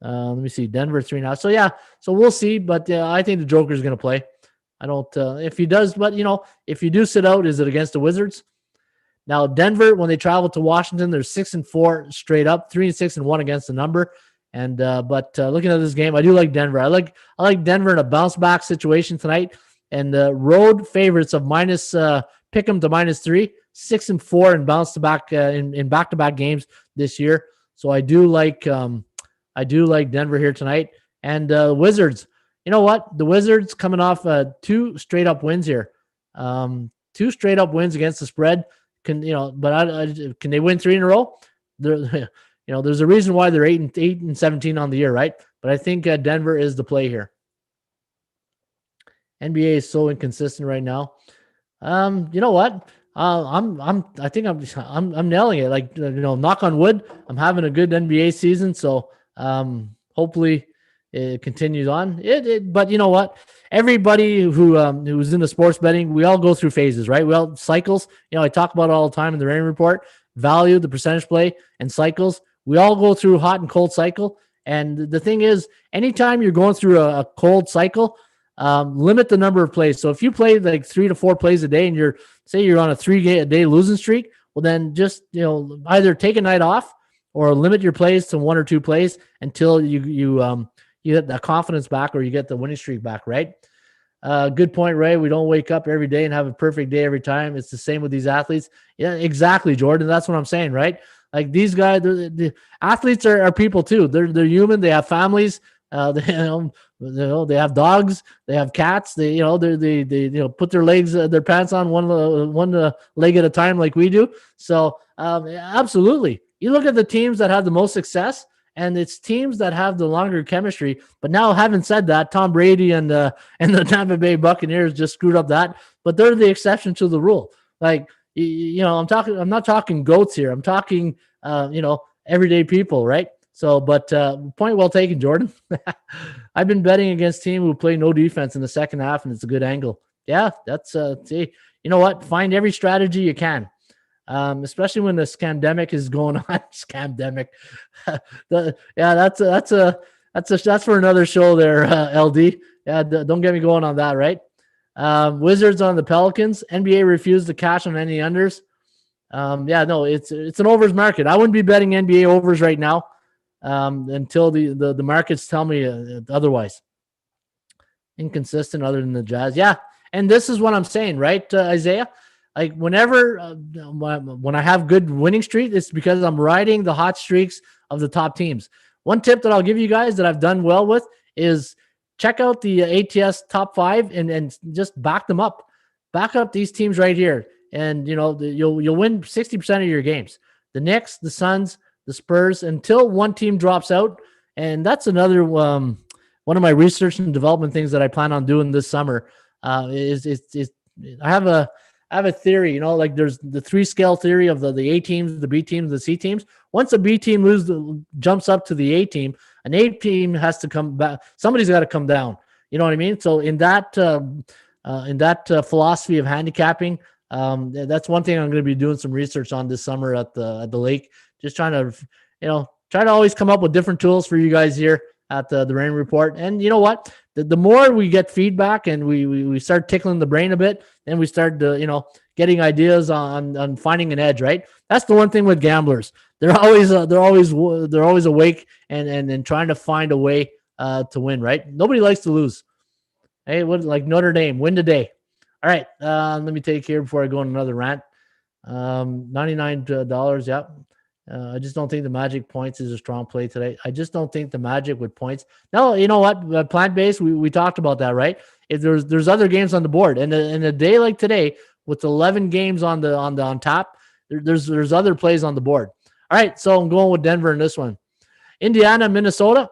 Let me see, Denver 3.5. So yeah, so we'll see. But I think the Joker is going to play. I don't. If he does, but if you do sit out, is it against the Wizards? Now Denver, when they travel to Washington, they're 6-4 straight up, 3-6-1 against the number. And but looking at this game, I do like Denver. I like Denver in a bounce back situation tonight. And the road favorites of pick them to -3, 6-4 and bounce back in back-to-back games this year. So I do like Denver here tonight. And Wizards, you know what? The Wizards coming off 2 straight up wins here. 2 straight up wins against the spread. Can they win 3 in a row? There's a reason why they're 8-17 on the year, right? But I think Denver is the play here. NBA is so inconsistent right now. You know what? I think I'm nailing it. Like, knock on wood, I'm having a good NBA season. So hopefully it continues on. But you know what? Everybody who's into sports betting, we all go through phases, right? We all cycles. I talk about it all the time in the Rain Report. Value, the percentage play, and cycles. We all go through hot and cold cycle. And the thing is, anytime you're going through a cold cycle, limit the number of plays. So if you play like 3 to 4 plays a day and you're on a 3-day losing streak, well then just either take a night off or limit your plays to 1 or 2 plays until you get that confidence back or you get the winning streak back, right? Good point, Ray. We don't wake up every day and have a perfect day every time. It's the same with these athletes. Yeah, exactly, Jordan. That's what I'm saying, right? Like these guys, the athletes are people too. They're human. They have families. They have dogs. They have cats. They put their legs, their pants on one leg at a time, like we do. So absolutely, you look at the teams that have the most success, and it's teams that have the longer chemistry. But now, having said that, Tom Brady and the Tampa Bay Buccaneers just screwed up that. But they're the exception to the rule. Like I'm not talking goats here. I'm talking everyday people, right? So, but point well taken, Jordan. I've been betting against teams who play no defense in the second half, and it's a good angle. Yeah, that's see. You know what? Find every strategy you can. Especially when the scamdemic is going on. Scamdemic. That's for another show there, LD. Yeah, don't get me going on that, right? Wizards on the Pelicans. NBA refused to cash on any unders. It's an overs market. I wouldn't be betting NBA overs right now until the markets tell me otherwise. Inconsistent other than the Jazz. Yeah, and this is what I'm saying, right, Isaiah? Like whenever when I have good winning streak, it's because I'm riding the hot streaks of the top teams. One tip that I'll give you guys that I've done well with is check out the ATS top 5 and just back them up. Back up these teams right here, and you'll win 60% of your games. The Knicks, the Suns, the Spurs, until one team drops out, and that's another one of my research and development things that I plan on doing this summer. I have a theory, like there's the 3-scale theory of the A teams, the B teams, the C teams. Once a B team jumps up to the A team, an A team has to come back. Somebody's got to come down. You know what I mean? So in that philosophy of handicapping, that's one thing I'm going to be doing some research on this summer at the lake. Just trying to, always come up with different tools for you guys here at the Rain Report. And you know what? The more we get feedback and we start tickling the brain a bit, then we start getting ideas on finding an edge, right? That's the one thing with gamblers. They're always awake and trying to find a way to win, right? Nobody likes to lose. Hey, like Notre Dame, win today. All right, let me take here before I go on another rant. $99, yeah. I just don't think the Magic points is a strong play today. I just don't think the Magic with points. Now, you know what? Plant-based, we talked about that, right? If there's other games on the board, and in a day like today with 11 games on top, there's other plays on the board. All right, so I'm going with Denver in this one. Indiana, Minnesota.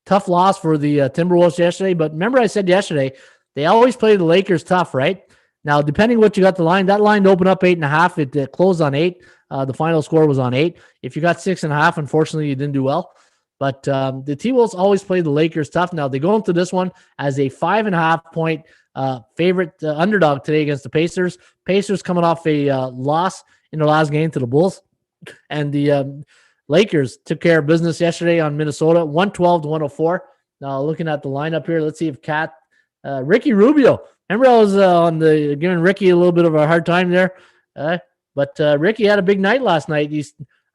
Tough loss for the Timberwolves yesterday, but remember I said yesterday they always play the Lakers tough, right? Now, depending what you got the line, that line opened up 8.5. It closed on 8. The final score was on 8. If you got 6.5, unfortunately, you didn't do well. But the T-Wolves always play the Lakers tough. Now, they go into this one as a 5.5 point favorite underdog today against the Pacers. Pacers coming off a loss in their last game to the Bulls. And the Lakers took care of business yesterday on Minnesota, 112-104. Now, looking at the lineup here, let's see if Ricky Rubio. Remember I was giving Ricky a little bit of a hard time there. But Ricky had a big night last night.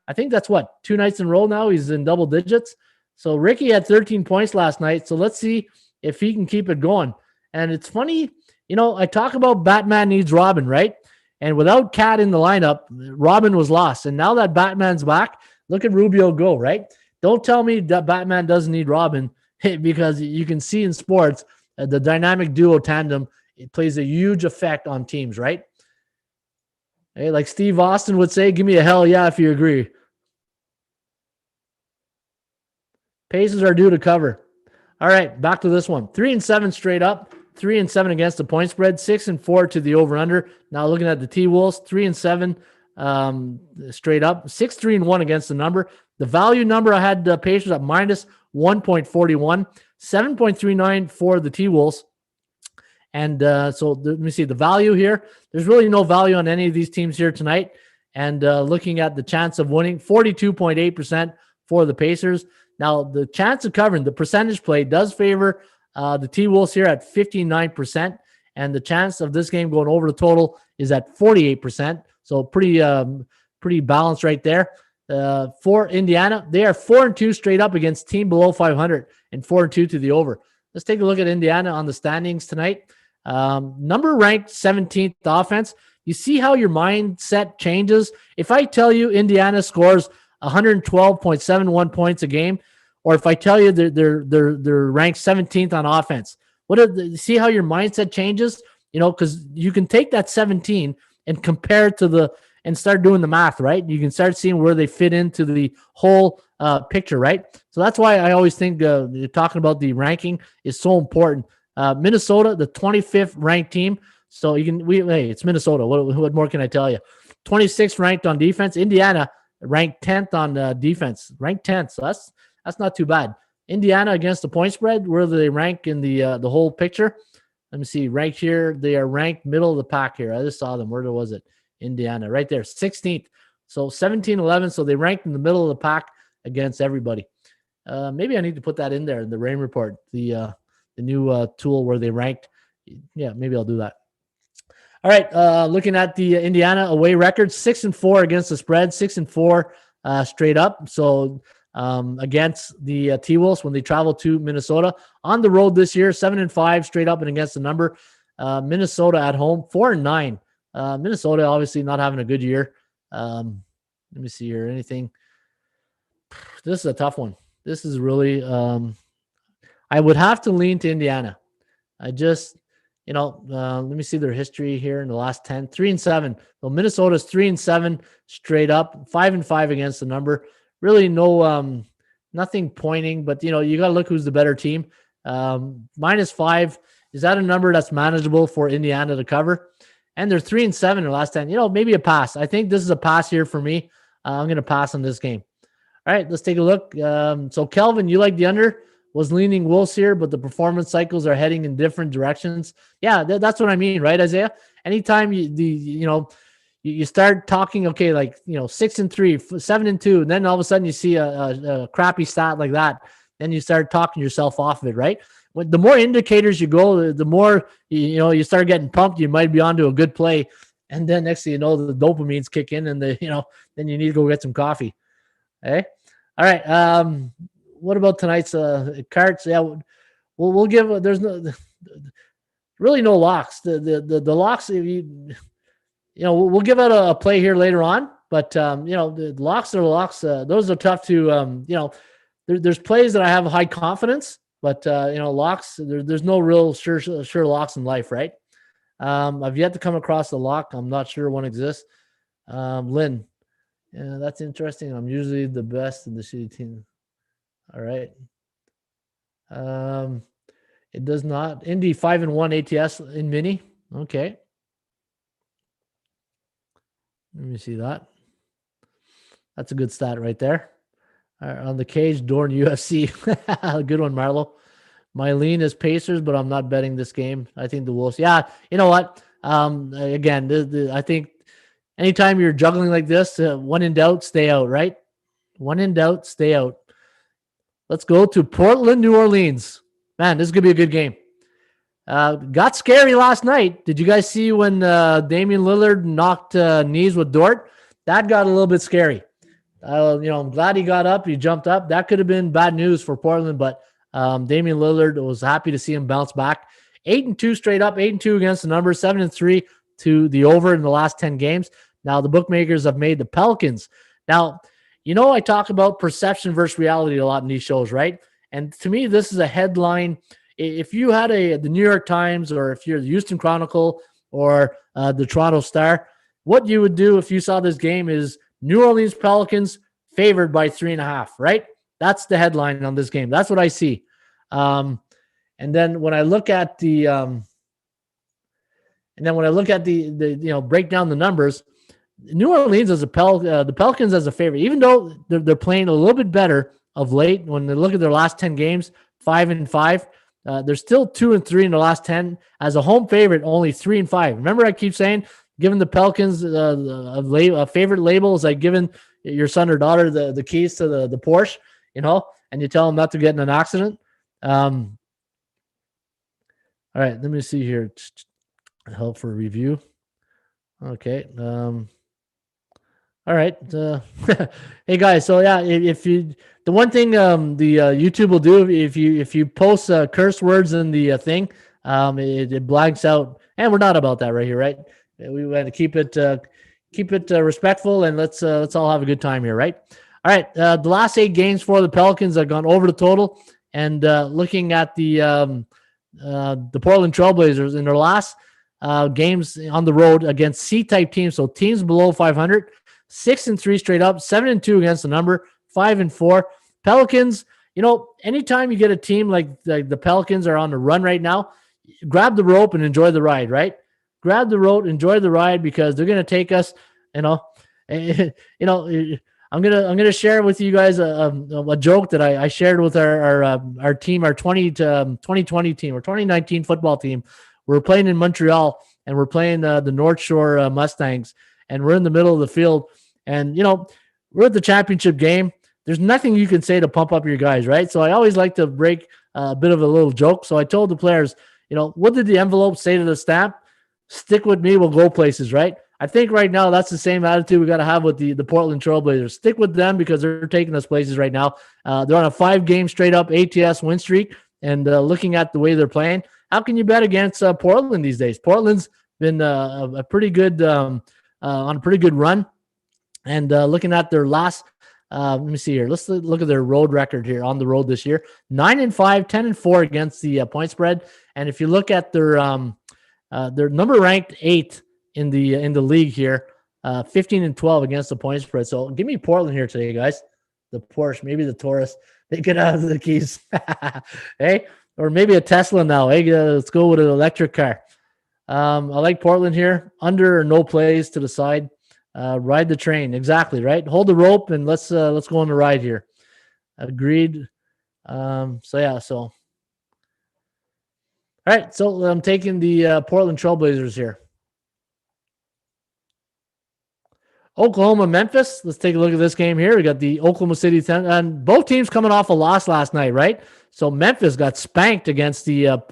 I think that's 2 nights in a row now. He's in double digits. So Ricky had 13 points last night. So let's see if he can keep it going. And it's funny, I talk about Batman needs Robin, right? And without Cat in the lineup, Robin was lost. And now that Batman's back, look at Rubio go, right? Don't tell me that Batman doesn't need Robin because you can see in sports, the dynamic duo tandem, it plays a huge effect on teams, right? Hey, like Steve Austin would say, give me a hell yeah if you agree. Pacers are due to cover. All right, back to this one. 3-7 straight up. 3-7 against the point spread. 6-4 to the over-under. Now looking at the T-Wolves, 3-7 straight up. 6-3-1 against the number. The value number I had the Pacers at minus 1.41. 7.39 for the T-Wolves. And so let me see the value here. There's really no value on any of these teams here tonight. And looking at the chance of winning, 42.8% for the Pacers. Now, the chance of covering, the percentage play does favor the T-Wolves here at 59%. And the chance of this game going over the total is at 48%. So pretty balanced right there. For Indiana, they are 4-2 straight up against team below 500 and 4-2 to the over. Let's take a look at Indiana on the standings tonight. Number ranked 17th offense. You see how your mindset changes. If I tell you Indiana scores 112.71 points a game, or if I tell you they're ranked 17th on offense, see how your mindset changes? Because you can take that 17 and compare it to and start doing the math, right? You can start seeing where they fit into the whole picture, right? So that's why I always think talking about the ranking is so important. Minnesota, the 25th ranked team. So hey, it's Minnesota. What more can I tell you? 26th ranked on defense. Indiana ranked 10th on defense, ranked 10th. So that's not too bad. Indiana against the point spread, where do they rank in the whole picture? Let me see. Right here, they are ranked middle of the pack here. I just saw them. Where was it? Indiana, right there, 16th. So 17-11. So they ranked in the middle of the pack against everybody. Maybe I need to put that in there in the rain report. The new tool where they ranked. Yeah, maybe I'll do that. All right. Looking at the Indiana away record, 6-4 against the spread, 6-4 straight up. So against the T-Wolves when they travel to Minnesota on the road this year, 7-5 straight up and against the number. Minnesota at home, 4-9. Minnesota obviously not having a good year. Let me see here. Anything? This is a tough one. This is really. I would have to lean to Indiana. I just, let me see their history here in the last 10, 3-7. Well, Minnesota's 3-7 straight up, 5-5 against the number. Really no, nothing pointing, but you got to look who's the better team. -5, is that a number that's manageable for Indiana to cover? And they're 3-7 in the last 10. Maybe a pass. I think this is a pass here for me. I'm going to pass on this game. All right, let's take a look. So Kelvin, you like the under? Was leaning Wolves here, but the performance cycles are heading in different directions. Yeah, that's what I mean, right, Isaiah? Anytime you start talking, okay, 6-3, 7-2, and then all of a sudden you see a crappy stat like that, then you start talking yourself off of it, right? When the more indicators you go, the more you start getting pumped. You might be onto a good play, and then next thing you know, the dopamines kick in, and then you need to go get some coffee. Okay, all right. What about tonight's cards? Yeah, we'll give. There's really no locks. The locks. We'll give out a play here later on. But the locks are locks. Those are tough to. There's plays that I have high confidence, but locks. There's no real sure locks in life, right? I've yet to come across a lock. I'm not sure one exists. Lynn. Yeah, that's interesting. I'm usually the best in the shitty team. All right. Um, it does not. Indy 5-1 ATS in mini. Okay. Let me see that. That's a good stat right there. On the cage, Dorn UFC. Good one, Marlo. My lean is Pacers, but I'm not betting this game. I think the Wolves. Yeah, you know what? Again, I think anytime you're juggling like this, one in doubt, stay out, right? One in doubt, stay out. Let's go to Portland, New Orleans. Man, this is going to be a good game. Got scary last night. Did you guys see when Damian Lillard knocked knees with Dort? That got a little bit scary. I'm glad he got up. He jumped up. That could have been bad news for Portland, but Damian Lillard was happy to see him bounce back. 8-2 straight up, 8-2 against the number, 7-3 to the over in the last 10 games. Now the bookmakers have made the Pelicans. Now, I talk about perception versus reality a lot in these shows, right? And to me, this is a headline. If you had the New York Times, or if you're the Houston Chronicle or the Toronto Star, what you would do if you saw this game is New Orleans Pelicans favored by 3.5, right? That's the headline on this game. That's what I see. And then when I look at the break down the numbers, New Orleans as the Pelicans as a favorite, even though they're playing a little bit better of late. When they look at their last 10 games, 5-5, they're still 2-3 in the last 10 as a home favorite. Only 3-5. Remember, I keep saying, giving the Pelicans a favorite label is like giving your son or daughter the keys to the Porsche, and you tell them not to get in an accident. All right, let me see here. Help for review. Okay. All right. Hey guys. So yeah, if you, the one thing the YouTube will do, if you post curse words in the thing, it blanks out, and we're not about that right here, right? We want to keep it respectful, and let's all have a good time here, right? All right. The last 8 games for the Pelicans have gone over the total, and looking at the Portland Trailblazers in their last games on the road against C-type teams, so teams below 500, 6-3 straight up, 7-2 against the number, 5-4. Pelicans, anytime you get a team like the Pelicans are on the run right now, grab the rope and enjoy the ride, right? Grab the rope, enjoy the ride, because they're going to take us, I'm gonna share with you guys a joke that I shared with our team, our 2020 team, or 2019 football team. We're playing in Montreal, and we're playing the North Shore Mustangs, and we're in the middle of the field, and we're at the championship game. There's nothing you can say to pump up your guys, right? So I always like to break a bit of a little joke. So I told the players, what did the envelope say to the stamp? Stick with me, we'll go places, right? I think right now that's the same attitude we got to have with the Portland Trailblazers. Stick with them because they're taking us places right now. They're on a 5-game straight up ATS win streak, and looking at the way they're playing, how can you bet against Portland these days? Portland's been a pretty good on a pretty good run, and looking at their last. Let me see here. Let's look at their road record here on the road this year: 9-5, 10-4 against the point spread. And if you look at their number ranked 8th in the league here, 15-12 against the point spread. So give me Portland here today, guys. The Porsche, maybe the Taurus. They get out of the keys, hey, or maybe a Tesla now. Hey, let's go with an electric car. I like Portland here. Under or no plays to the side. Ride the train. Exactly, right? Hold the rope and let's go on the ride here. Agreed. All right, so I'm taking the Portland Trailblazers here. Oklahoma, Memphis. Let's take a look at this game here. We got the Oklahoma City, and both teams coming off a loss last night, right? So Memphis got spanked against the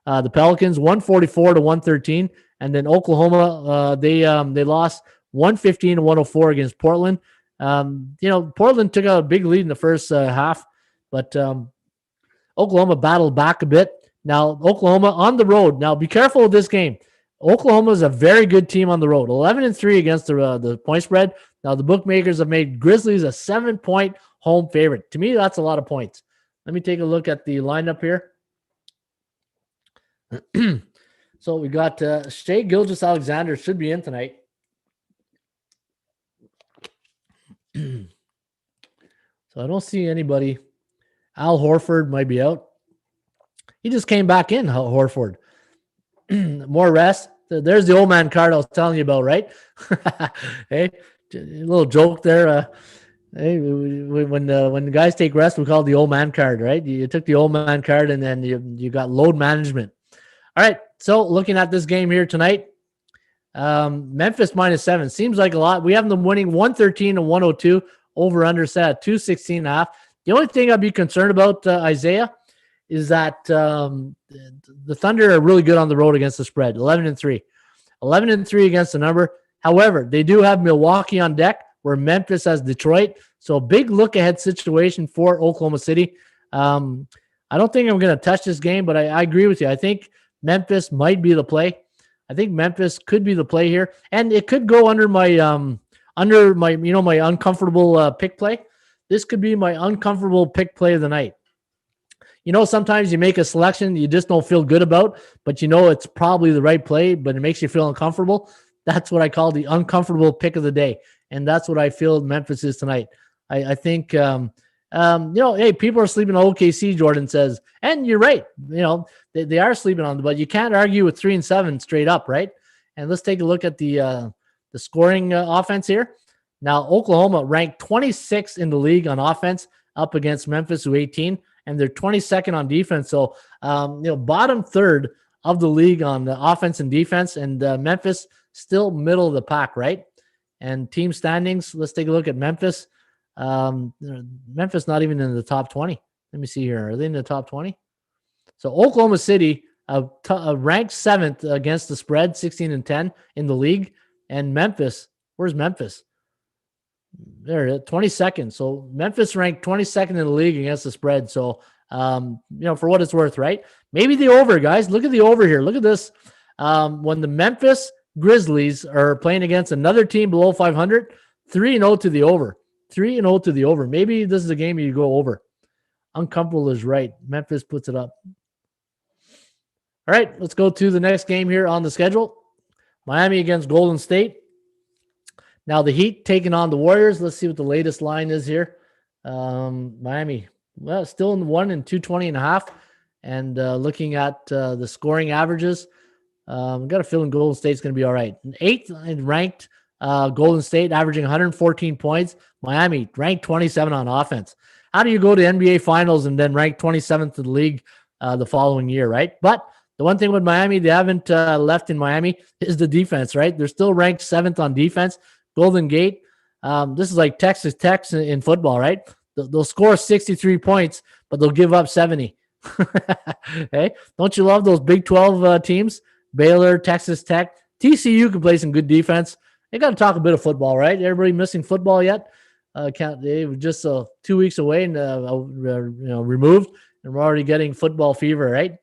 Pelicans, 144-113, and then Oklahoma they lost 115-104 against Portland. Portland took out a big lead in the first half, but Oklahoma battled back a bit. Now Oklahoma on the road. Now be careful with this game. Oklahoma is a very good team on the road, 11-3 against the point spread. Now the bookmakers have made Grizzlies a 7-point home favorite. To me, that's a lot of points. Let me take a look at the lineup here. So we got Shai Gilgeous-Alexander should be in tonight. So I don't see anybody. Al Horford might be out. He just came back in, Horford. More rest. There's the old man card I was telling you about, right? Hey, a little joke there. Hey, when the guys take rest, we call it the old man card, right? You took the old man card, and then you got load management. All right. So looking at this game here tonight, Memphis -7 seems like a lot. We have them winning 113 and 102. Over under set at 216.5. The only thing I'd be concerned about, Isaiah, is that the Thunder are really good on the road against the spread, 11-3. 11-3 against the number. However, they do have Milwaukee on deck, where Memphis has Detroit. So a big look-ahead situation for Oklahoma City. I don't think I'm going to touch this game, but I agree with you. I think Memphis might be the play. I think Memphis could be the play here, and it could go under my my uncomfortable pick play. This could be my uncomfortable pick play of the night. Sometimes you make a selection you just don't feel good about, but it's probably the right play, but it makes you feel uncomfortable. That's what I call the uncomfortable pick of the day, and that's what I feel Memphis is tonight. I think, hey, people are sleeping on OKC, Jordan says, and you're right. They are sleeping on them, but you can't argue with 3-7 straight up, right? And let's take a look at the scoring offense here. Now, Oklahoma ranked 26th in the league on offense up against Memphis, who 18, and they're 22nd on defense. So, bottom third of the league on the offense and defense, and Memphis still middle of the pack, right? And team standings, let's take a look at Memphis. Memphis not even in the top 20. Let me see here. Are they in the top 20? So Oklahoma City ranked 7th against the spread, 16-10 in the league. And Memphis, where's Memphis? They're 22nd. So Memphis ranked 22nd in the league against the spread. So, for what it's worth, right? Maybe the over, guys. Look at the over here. Look at this. When the Memphis Grizzlies are playing against another team below 500, 3-0 to the over. 3-0 to the over. Maybe this is a game you go over. Uncomfortable is right. Memphis puts it up. All right, let's go to the next game here on the schedule. Miami against Golden State. Now the Heat taking on the Warriors. Let's see what the latest line is here. Miami, still in 1 and 220.5. And looking at the scoring averages, I've got a feeling Golden State's going to be all right. 8th ranked Golden State, averaging 114 points. Miami ranked 27 on offense. How do you go to NBA Finals and then rank 27th in the league the following year, right? But the one thing with Miami, they haven't left in Miami, is the defense, right? They're still ranked 7th on defense. Golden Gate, this is like Texas Tech in football, right? They'll score 63 points, but they'll give up 70. Hey, don't you love those Big 12 teams? Baylor, Texas Tech. TCU can play some good defense. They got to talk a bit of football, right? Everybody missing football yet? They were just 2 weeks away and removed, and we're already getting football fever, right?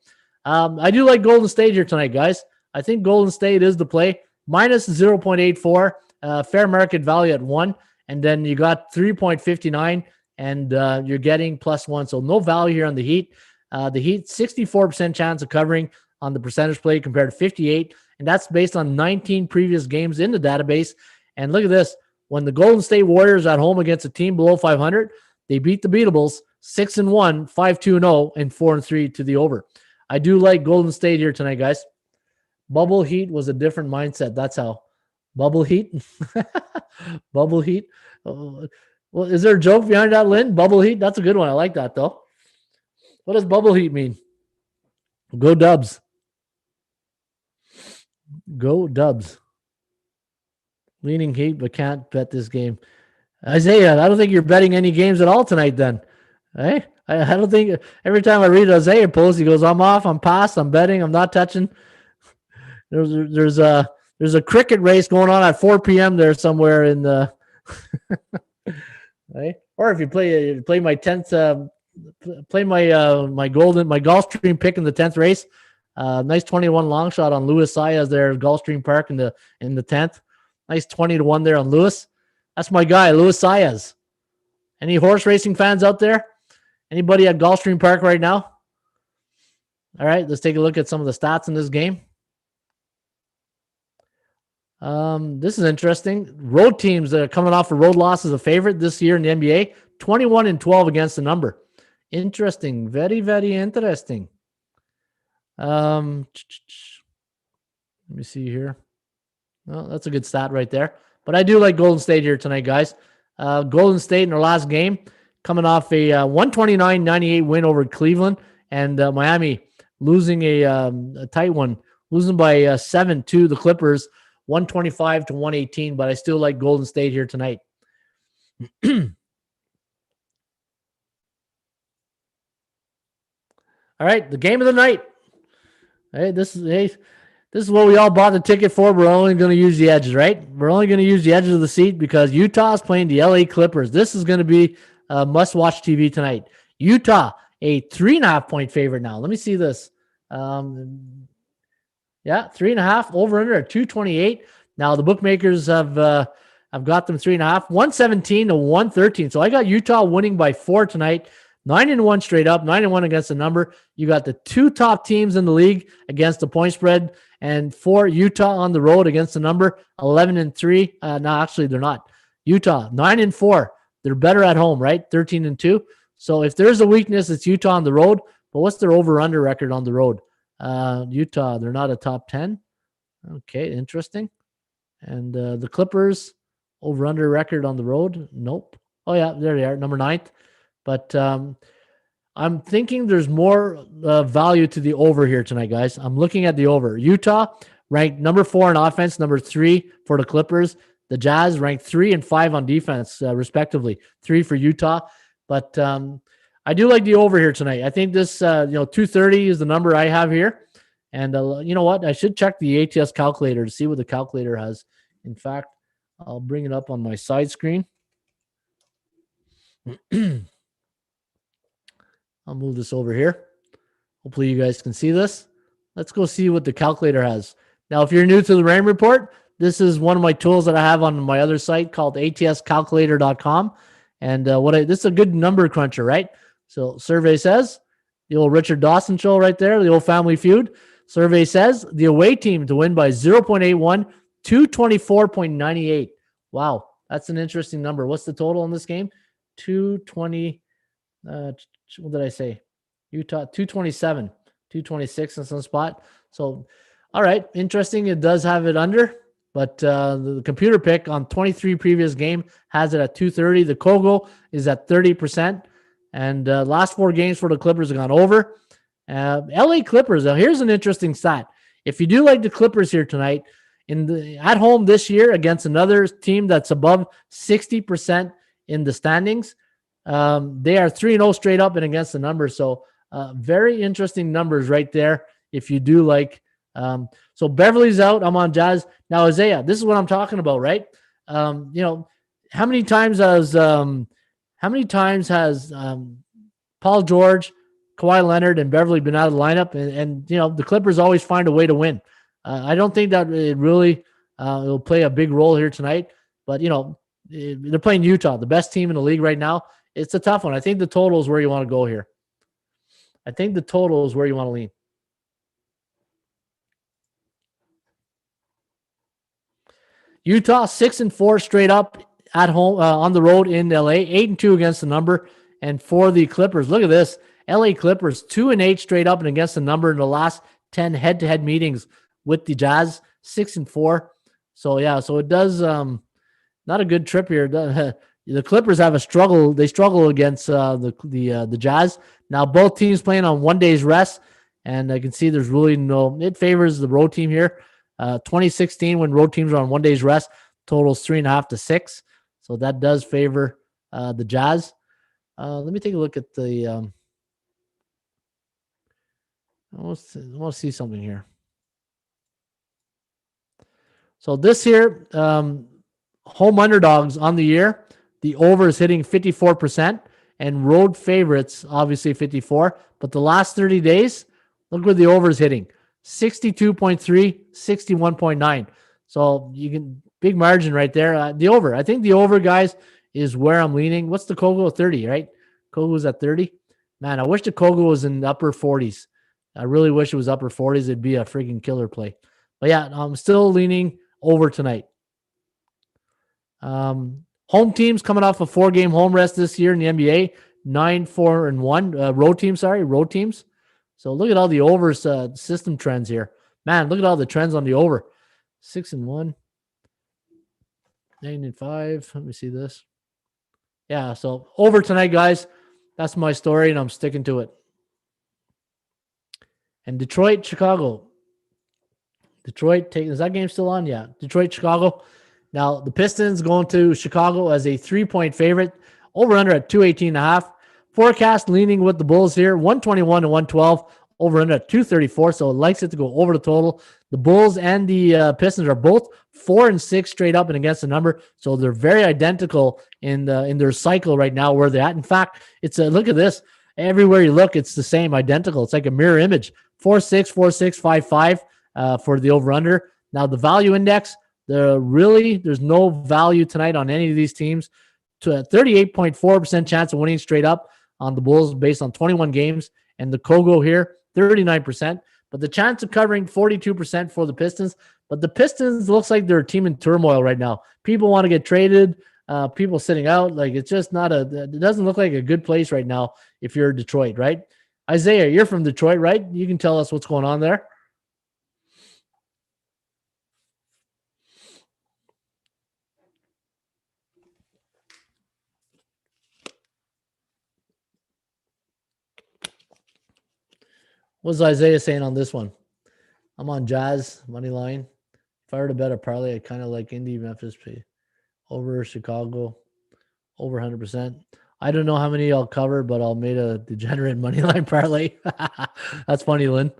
I do like Golden State here tonight, guys. I think Golden State is the play. Minus 0.84, fair market value at 1, and then you got 3.59, and you're getting +1. So no value here on the Heat. The Heat, 64% chance of covering on the percentage play compared to 58, and that's based on 19 previous games in the database. And look at this. When the Golden State Warriors at home against a team below 500, they beat the Beatables 6-1, 5-2-0, and 4-3 to the over. I do like Golden State here tonight, guys. Bubble Heat was a different mindset. That's how. Bubble Heat? Bubble Heat? Well, is there a joke behind that, Lynn? Bubble Heat? That's a good one. I like that, though. What does Bubble Heat mean? Go Dubs. Go Dubs. Leaning Heat, but can't bet this game. Isaiah, I don't think you're betting any games at all tonight then. Hey? I don't think every time I read Isaiah post, he goes, I'm off, I'm past, I'm betting, I'm not touching. There's a cricket race going on at 4 p.m. there somewhere in the right? Or if you play my 10th play my my Gulfstream pick in the 10th race. Nice 21 long shot on Luis Saez there at Gulfstream Park in the 10th. Nice 20-1 there on Luis. That's my guy, Luis Saez. Any horse racing fans out there? Anybody at Gulfstream Park right now? All right, let's take a look at some of the stats in this game. This is interesting. Road teams that are coming off a road loss as a favorite this year in the NBA, 21-12 against the number. Interesting. Very, very interesting. Let me see here. Well, that's a good stat right there. But I do like Golden State here tonight, guys. Golden State in their last game, coming off a 129-98 win over Cleveland, and Miami losing a tight one, losing by 7 to the Clippers, 125-118. But I still like Golden State here tonight. All right, the game of the night. Hey, this is what we all bought the ticket for. We're only going to use the edges, right? We're only going to use the edges of the seat because Utah is playing the LA Clippers. This is going to be a must-watch TV tonight. Utah, a 3.5-point favorite now. Let me see this. Yeah, 3.5 over under at 228. Now the bookmakers have I've got them 3.5, 117-113. So I got Utah winning by 4 tonight. 9-1 straight up, 9-1 against the number. You got the 2 top teams in the league against the point spread, and for Utah on the road against the number, 11-3. No, actually they're not. Utah 9-4. They're better at home, right? 13-2. So if there's a weakness, it's Utah on the road. But what's their over/under record on the road? Utah, they're not a top 10. Okay, interesting. And the Clippers over/under record on the road? Nope. Oh yeah, there they are, number 9th. But I'm thinking there's more value to the over here tonight, guys. I'm looking at the over. Utah ranked number 4 in offense, number 3 for the Clippers. The Jazz ranked 3 and 5 on defense, respectively. 3 for Utah. But I do like the over here tonight. I think this, 230 is the number I have here. And you know what? I should check the ATS calculator to see what the calculator has. In fact, I'll bring it up on my side screen. I'll move this over here. Hopefully you guys can see this. Let's go see what the calculator has. Now, if you're new to the Rain Report, this is one of my tools that I have on my other site called atscalculator.com. And this is a good number cruncher, right? So survey says, the old Richard Dawson show right there, the old Family Feud. Survey says the away team to win by 0.81, 224.98. Wow, that's an interesting number. What's the total in this game? 220. What did I say? Utah 227, 226 in some spot. So, all right, interesting. It does have it under, but the computer pick on 23 previous game has it at 230. The Kogo is at 30%, and last 4 games for the Clippers have gone over. LA Clippers. Now, here's an interesting stat. If you do like the Clippers here tonight, at home this year against another team that's above 60% in the standings. They are 3-0 straight up and against the numbers. So very interesting numbers right there. If you do like, so Beverly's out. I'm on Jazz now. Isaiah, this is what I'm talking about, right? How many times has Paul George, Kawhi Leonard, and Beverly been out of the lineup? And the Clippers always find a way to win. I don't think that it really will play a big role here tonight. But they're playing Utah, the best team in the league right now. It's a tough one. I think the total is where you want to go here. I think the total is where you want to lean. Utah 6-4 straight up at home on the road in LA, 8-2 against the number. And for the Clippers, look at this. LA Clippers 2-8 straight up and against the number in the last 10 head-to-head meetings with the Jazz, 6-4. So yeah, so it does not a good trip here. The Clippers have a struggle. They struggle against the Jazz. Now both teams playing on 1 day's rest, and I can see there's really it favors the road team here. 2016 when road teams are on 1 day's rest, totals 3.5 to 6. So that does favor the Jazz. Let me take a look at the. I want to see something here. So this here, home underdogs on the year. The over is hitting 54%, and road favorites, obviously 54. But the last 30 days, look where the over is hitting. 62.3, 61.9. So you can, big margin right there. The over. I think the over, guys, is where I'm leaning. What's the Kogo? 30, right? Kogo's at 30. Man, I wish the Kogo was in the upper 40s. I really wish it was upper 40s. It'd be a freaking killer play. But yeah, I'm still leaning over tonight. Home teams coming off a 4-game home rest this year in the NBA, 9-4-1. Road teams. So look at all the overs system trends here. Man, look at all the trends on the over. 6-1, 9-5. Let me see this. Yeah, so over tonight, guys. That's my story, and I'm sticking to it. And Detroit, Chicago. Is that game still on? Yeah. Detroit, Chicago. Now, the Pistons going to Chicago as a 3-point favorite. Over under at 218.5. Forecast leaning with the Bulls here. 121 to 112. Over under at 234. So it likes it to go over the total. The Bulls and the Pistons are both 4-6 straight up and against the number. So they're very identical in their cycle right now where they're at. In fact, it's a look at this. Everywhere you look, it's the same, identical. It's like a mirror image. 4-6, 4-6, 5-5 for the over-under. Now, the value index, there's no value tonight on any of these teams. To a 38.4% chance of winning straight up on the Bulls based on 21 games. And the Kogo here, 39%. But the chance of covering 42% for the Pistons. But the Pistons looks like they're a team in turmoil right now. People want to get traded. People sitting out. Like, it's just it doesn't look like a good place right now if you're Detroit, right? Isaiah, you're from Detroit, right? You can tell us what's going on there. What's Isaiah saying on this one? I'm on Jazz money line. If I were to bet a parlay, I kind of like Indy, Memphis, over Chicago, over 100%. I don't know how many I'll cover, but I'll make a degenerate money line parlay. That's funny, Lynn.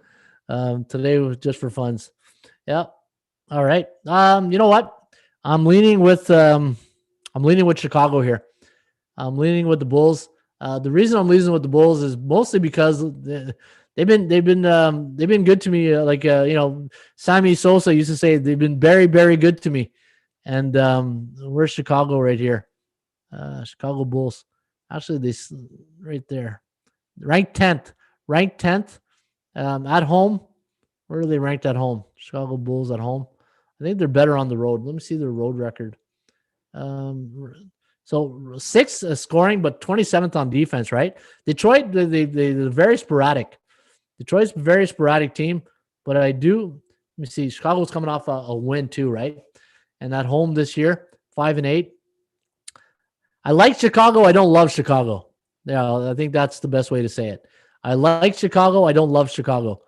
Today was just for funs. Yeah. All right. You know what? I'm leaning with Chicago here. I'm leaning with the Bulls. The reason I'm leaning with the Bulls is mostly because they've been good to me. Sammy Sosa used to say they've been very, very good to me. And where's Chicago right here? Chicago Bulls. Actually, they right there, ranked 10th at home. Where are they ranked at home? Chicago Bulls at home. I think they're better on the road. Let me see their road record. So 6th scoring, but 27th on defense, right? Detroit, they're very sporadic. Detroit's a very sporadic team, but let me see, Chicago's coming off a win too, right? And at home this year, 5-8. I like Chicago. I don't love Chicago. Yeah, I think that's the best way to say it. I like Chicago. I don't love Chicago.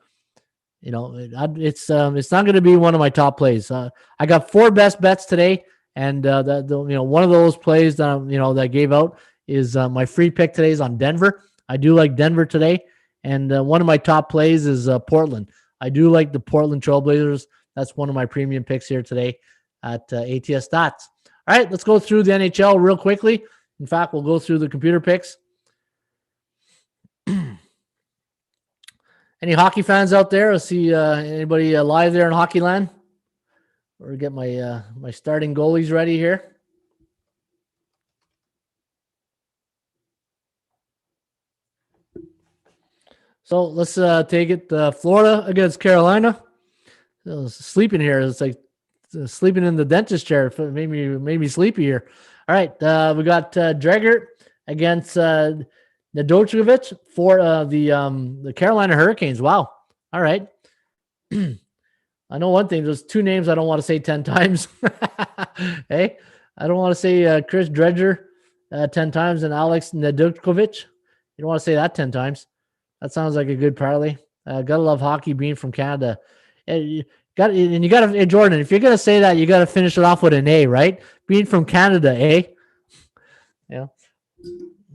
It's not going to be one of my top plays. I got 4 best bets today. And one of those plays that that I gave out is my free pick today is on Denver. I do like Denver today, and one of my top plays is Portland. I do like the Portland Trailblazers. That's one of my premium picks here today at ATS Stats. All right, let's go through the NHL real quickly. In fact, we'll go through the computer picks. Any hockey fans out there? Let's see anybody live there in Hockey Land? Or get my my starting goalies ready here. So let's take it. Florida against Carolina. Sleeping here. It's like sleeping in the dentist chair. It made me sleepy here. All right. We got Dreger against Nedochevich for the Carolina Hurricanes. Wow. All right. I know one thing. There's 2 names I don't want to say 10 times. Hey, I don't want to say Chris Dredger 10 times and Alex Nedochevich. You don't want to say that 10 times. That sounds like a good parlay. Gotta love hockey being from Canada. You got to, Jordan, if you're going to say that, you got to finish it off with an A, right? Being from Canada, eh? Yeah.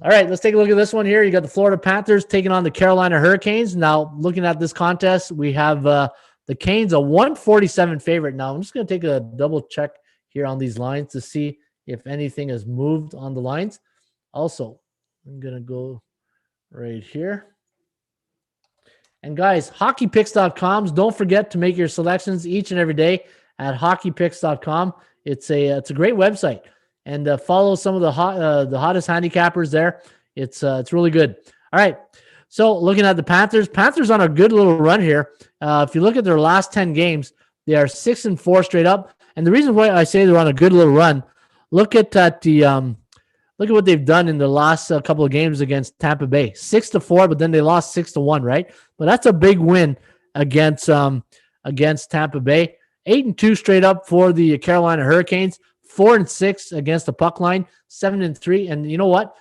All right, let's take a look at this one here. You got the Florida Panthers taking on the Carolina Hurricanes. Now, looking at this contest, we have the Canes, a 147 favorite. Now, I'm just going to take a double check here on these lines to see if anything has moved on the lines. Also, I'm going to go right here. And guys, hockeypicks.com. Don't forget to make your selections each and every day at hockeypicks.com. It's a great website, and follow some of the hottest handicappers there. It's really good. All right. So looking at the Panthers on a good little run here. If you look at their last 10 games, they are 6-4 straight up. And the reason why I say they're on a good little run, look at that. Look at what they've done in the last couple of games against Tampa Bay. 6-4, but then they lost 6-1, right? But that's a big win against Tampa Bay. 8-2 straight up for the Carolina Hurricanes. 4-6 against the puck line. 7-3. And you know what?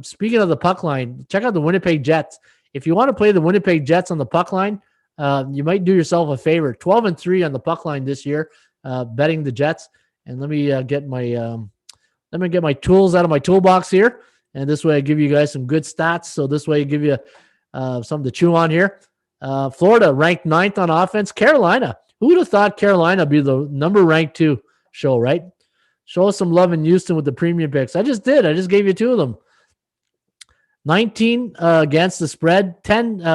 Speaking of the puck line, check out the Winnipeg Jets. If you want to play the Winnipeg Jets on the puck line, you might do yourself a favor. 12-3 on the puck line this year, betting the Jets. And let me get my tools out of my toolbox here. And this way I give you guys some good stats. So this way I give you something to chew on here. Florida ranked 9th on offense. Carolina. Who would have thought Carolina would be the number ranked 2 show, right? Show us some love in Houston with the premium picks. I just did. I just gave you 2 of them. 19 against the spread. 10th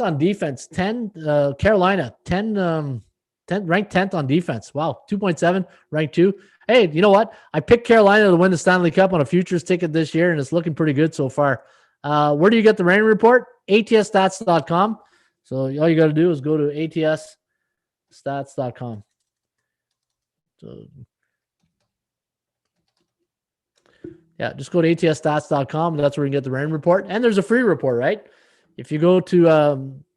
on defense. 10 Carolina. 10 ranked 10th on defense. Wow. 2.7 ranked 2. Hey, you know what? I picked Carolina to win the Stanley Cup on a futures ticket this year, and it's looking pretty good so far. Where do you get the rain report? ATSstats.com. So all you got to do is go to ATSstats.com. So yeah, just go to ATSstats.com. That's where you can get the rain report. And there's a free report, right? If you go to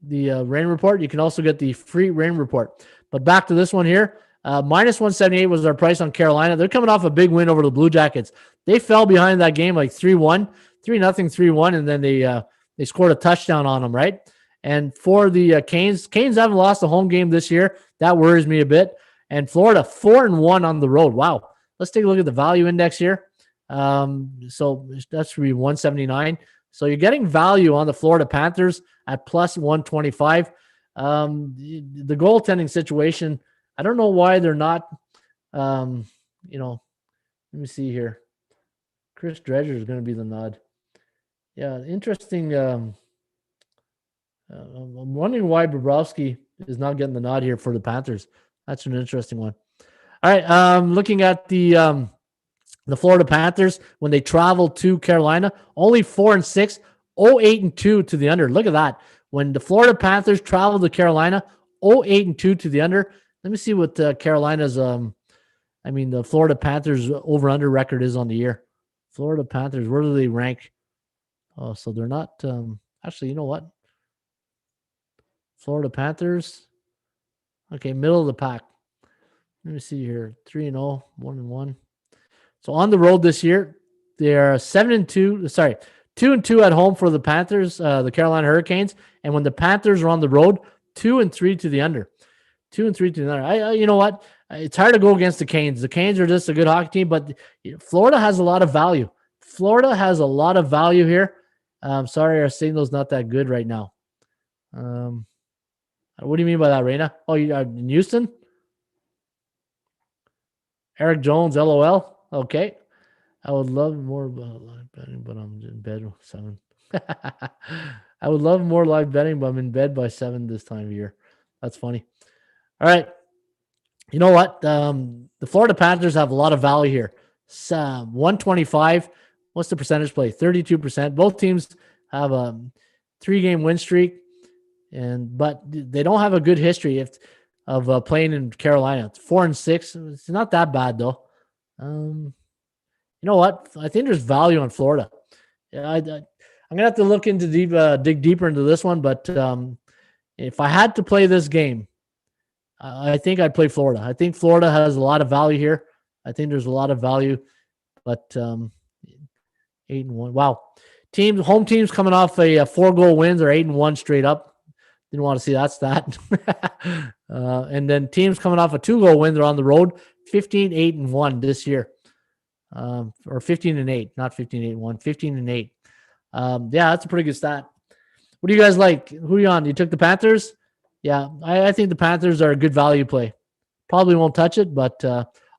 the rain report, you can also get the free rain report. But back to this one here. Minus 178 was our price on Carolina. They're coming off a big win over the Blue Jackets. They fell behind that game like 3-1, 3-0, 3-1, and then they scored a touchdown on them, right? And for the Canes haven't lost a home game this year. That worries me a bit. And Florida 4-1 on the road. Wow. Let's take a look at the value index here. So that should be 179. So you're getting value on the Florida Panthers at plus 125. The goaltending situation, I don't know why they're not, let me see here. Chris Dredger is going to be the nod. Yeah, interesting. I'm wondering why Bobrovsky is not getting the nod here for the Panthers. That's an interesting one. All right, looking at the Florida Panthers, when they travel to Carolina, only 4-6, 0-8-2 to the under. Look at that. When the Florida Panthers travel to Carolina, 0-8-2 to the under. Let me see what Carolina's, the Florida Panthers over-under record is on the year. Florida Panthers, where do they rank? Oh, so they're not, actually, you know what? Florida Panthers, okay, middle of the pack. Let me see here, 3-0, 1-1. So on the road this year, they're 2-2 at home for the Panthers, the Carolina Hurricanes. And when the Panthers are on the road, 2-3 to the under. 2-3 to the under. You know what? It's hard to go against the Canes. The Canes are just a good hockey team, but Florida has a lot of value. Florida has a lot of value here. Sorry, our signal's not that good right now. What do you mean by that, Raina? Oh, you are in Houston? Eric Jones, LOL. Okay. I would love more live betting, but I'm in bed with 7. I would love more live betting, but I'm in bed by 7 this time of year. That's funny. All right. You know what? The Florida Panthers have a lot of value here. 125. What's the percentage play? 32%. Both teams have a 3-game win streak, but they don't have a good history of playing in Carolina. It's 4-6. It's not that bad though. You know what? I think there's value on Florida. Yeah, I'm gonna have to look into dig deeper into this one. But if I had to play this game, I think I'd play Florida. I think Florida has a lot of value here. I think there's a lot of value, but 8-1. Wow, home teams coming off a 4-goal wins are 8-1 straight up. Didn't want to see that stat. And then teams coming off a 2-goal win, they're on the road, 15-8-1 this year. Or 15-8, not 15-8-1, 15-8. Yeah, that's a pretty good stat. What do you guys like? Who are you on? You took the Panthers? Yeah, I think the Panthers are a good value play. Probably won't touch it, but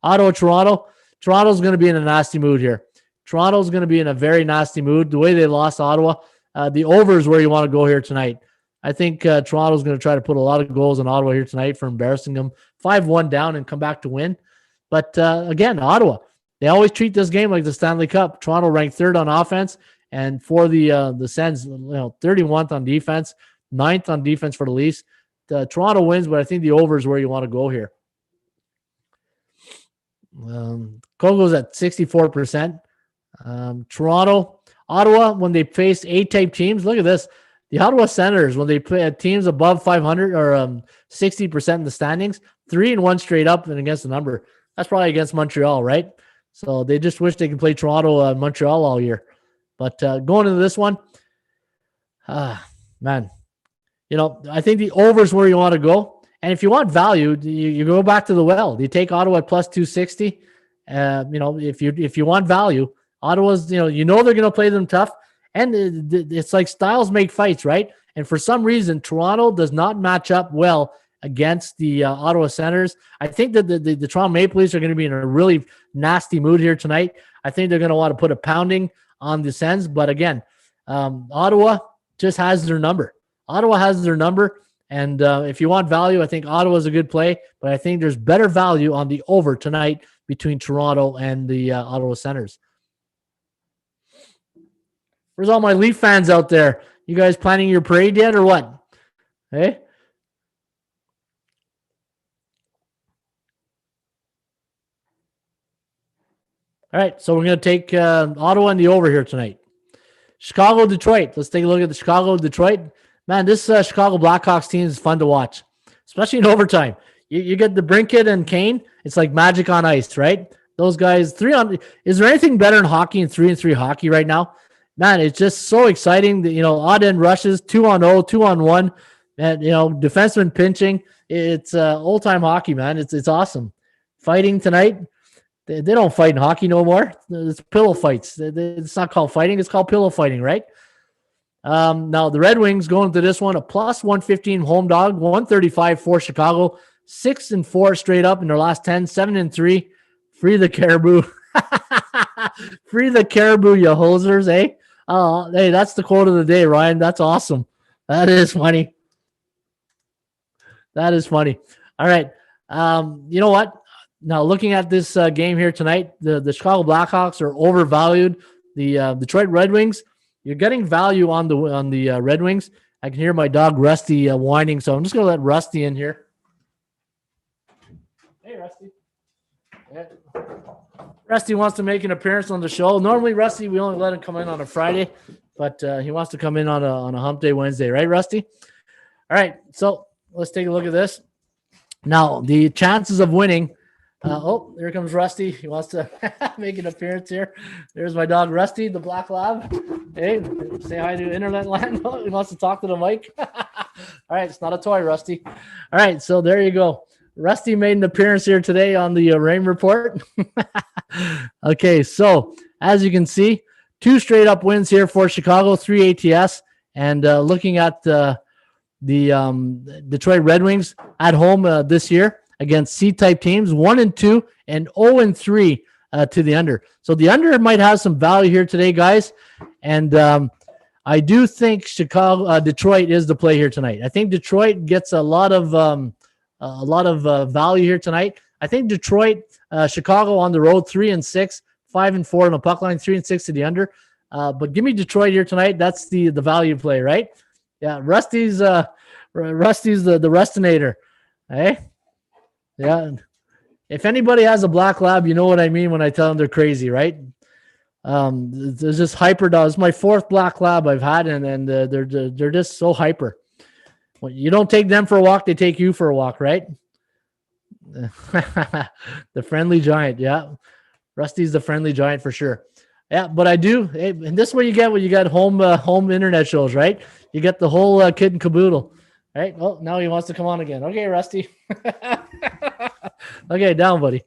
Ottawa, Toronto. Toronto's going to be in a nasty mood here. Toronto's going to be in a very nasty mood. The way they lost Ottawa, the over is where you want to go here tonight. I think Toronto's going to try to put a lot of goals on Ottawa here tonight for embarrassing them. 5-1 down and come back to win. But again, Ottawa, they always treat this game like the Stanley Cup. Toronto ranked 3rd on offense, and for the Sens, 31st on defense, 9th on defense for the Leafs. Toronto wins, but I think the over is where you want to go here. Kogo's at 64%. Toronto, Ottawa, when they faced A-type teams, look at this. The Ottawa Senators, when they play teams above 500 or 60% in the standings, 3-1 straight up and against the number. That's probably against Montreal, right? So they just wish they could play Toronto and Montreal all year. But going into this one, man, I think the over is where you want to go. And if you want value, you go back to the well. You take Ottawa at plus 260. If you want value, Ottawa's, they're going to play them tough. And it's like styles make fights, right? And for some reason, Toronto does not match up well against the Ottawa Senators. I think that the Toronto Maple Leafs are going to be in a really nasty mood here tonight. I think they're going to want to put a pounding on the Sens. But again, Ottawa just has their number. Ottawa has their number. And if you want value, I think Ottawa is a good play. But I think there's better value on the over tonight between Toronto and the Ottawa Senators. Where's all my Leaf fans out there? You guys planning your parade yet or what? Hey? All right, so we're going to take Ottawa and the over here tonight. Chicago, Detroit. Let's take a look at the Chicago, Detroit. Man, this Chicago Blackhawks team is fun to watch, especially in overtime. You get the Brinkett and Kane. It's like magic on ice, right? Those guys, is there anything better in hockey in 3-on-3 hockey right now? Man, it's just so exciting. Odd end rushes, 2-on-0, 2-on-1, and defenseman pinching. It's old time hockey, man. It's awesome. Fighting tonight. They don't fight in hockey no more. It's pillow fights. It's not called fighting. It's called pillow fighting, right? Now the Red Wings going to this one a plus 115 home dog, 135 for Chicago, 6-4 straight up in their last 10, 7-3. Free the Caribou. Free the Caribou, you hosers, eh? Hey, that's the quote of the day, Ryan. That's awesome. That is funny. That is funny. All right. You know what? Now, looking at this game here tonight, the Chicago Blackhawks are overvalued. The Detroit Red Wings, you're getting value on the Red Wings. I can hear my dog Rusty whining, so I'm just going to let Rusty in here. Hey, Rusty. Yeah. Rusty wants to make an appearance on the show. Normally, Rusty, we only let him come in on a Friday, but he wants to come in on a hump day Wednesday, right, Rusty? All right, so let's take a look at this. Now, the chances of winning. Here comes Rusty. He wants to make an appearance here. There's my dog, Rusty, the Black Lab. Hey, say hi to Internet Land. He wants to talk to the mic. All right, it's not a toy, Rusty. All right, so there you go. Rusty made an appearance here today on the Rain Report. Okay, so as you can see, 2 straight up wins here for Chicago, 3 ATS. And looking at the Detroit Red Wings at home this year against C-type teams, 1-2 and 0-3 to the under. So the under might have some value here today, guys. And I do think Detroit is the play here tonight. I think Detroit gets a lot of value here tonight. I think Detroit, Chicago on the road, 3-6, 5-4 on the puck line, 3-6 to the under. But give me Detroit here tonight. That's the value play, right? Yeah, Rusty's the Rustinator. Hey, yeah. If anybody has a black lab, you know what I mean when I tell them they're crazy, right? There's just hyper dogs. It's my 4th black lab I've had, and they're just so hyper. When you don't take them for a walk, they take you for a walk, right? The friendly giant, yeah. Rusty's the friendly giant for sure. Yeah, but I do. Hey, and this is what you get when you got home internet shows, right? You get the whole kit and caboodle, right? Oh, now he wants to come on again. Okay, Rusty. Okay, down, buddy.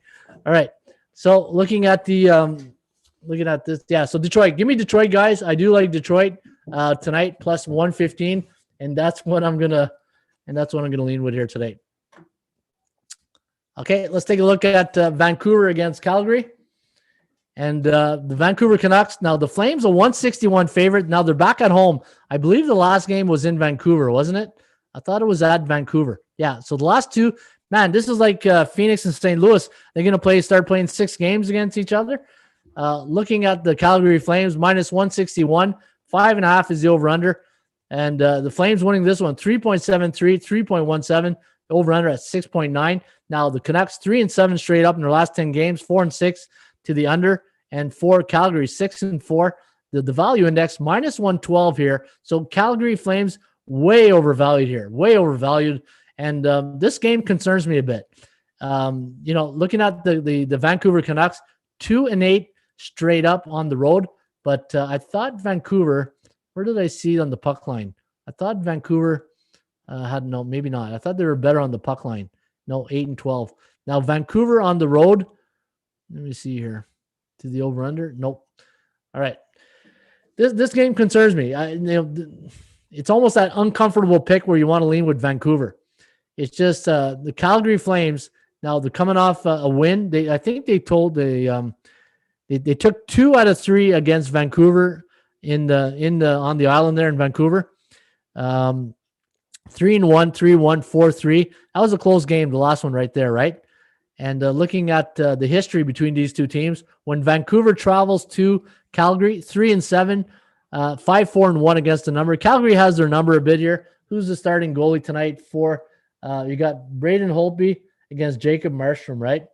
All right. So looking at this, yeah. So Detroit, give me Detroit, guys. I do like Detroit tonight plus 115, and that's what I'm gonna lean with here today. Okay, let's take a look at Vancouver against Calgary. And the Vancouver Canucks, now the Flames, a 161 favorite. Now they're back at home. I believe the last game was in Vancouver, wasn't it? I thought it was at Vancouver. Yeah, so the last 2, man, this is like Phoenix and St. Louis. They're going to start playing 6 games against each other. Looking at the Calgary Flames, minus 161, 5.5 is the over-under. And the Flames winning this one, 3.73, 3.17. over under at 6.9. Now the Canucks 3-7 straight up in their last 10 games, 4-6 to the under, and for Calgary 6-4. The value index minus 112 here. So Calgary Flames way overvalued here, way overvalued. And this game concerns me a bit. Looking at the Vancouver Canucks, 2-8 straight up on the road. But I thought Vancouver, where did I see it on the puck line? I thought Vancouver maybe not. I thought they were better on the puck line. No, 8-12. Now Vancouver on the road. Let me see here. To the over under. Nope. All right. This game concerns me. It's almost that uncomfortable pick where you want to lean with Vancouver. It's just the Calgary Flames. Now they're coming off a win. I think they took 2 out of 3 against Vancouver on the island there in Vancouver. 3-1, 3-1, 4-3. That was a close game. The last one right there, right? And looking at the history between these two teams, when Vancouver travels to Calgary, 3-7, 5-4-1 against the number. Calgary has their number a bit here. Who's the starting goalie tonight for? You got Braden Holtby against Jacob Markstrom, right?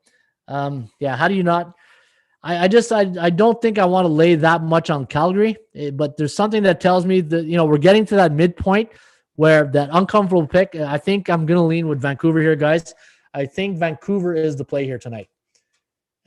How do you not? I don't think I want to lay that much on Calgary, but there's something that tells me that, we're getting to that midpoint where that uncomfortable pick. I think I'm going to lean with Vancouver here, guys. I think Vancouver is the play here tonight.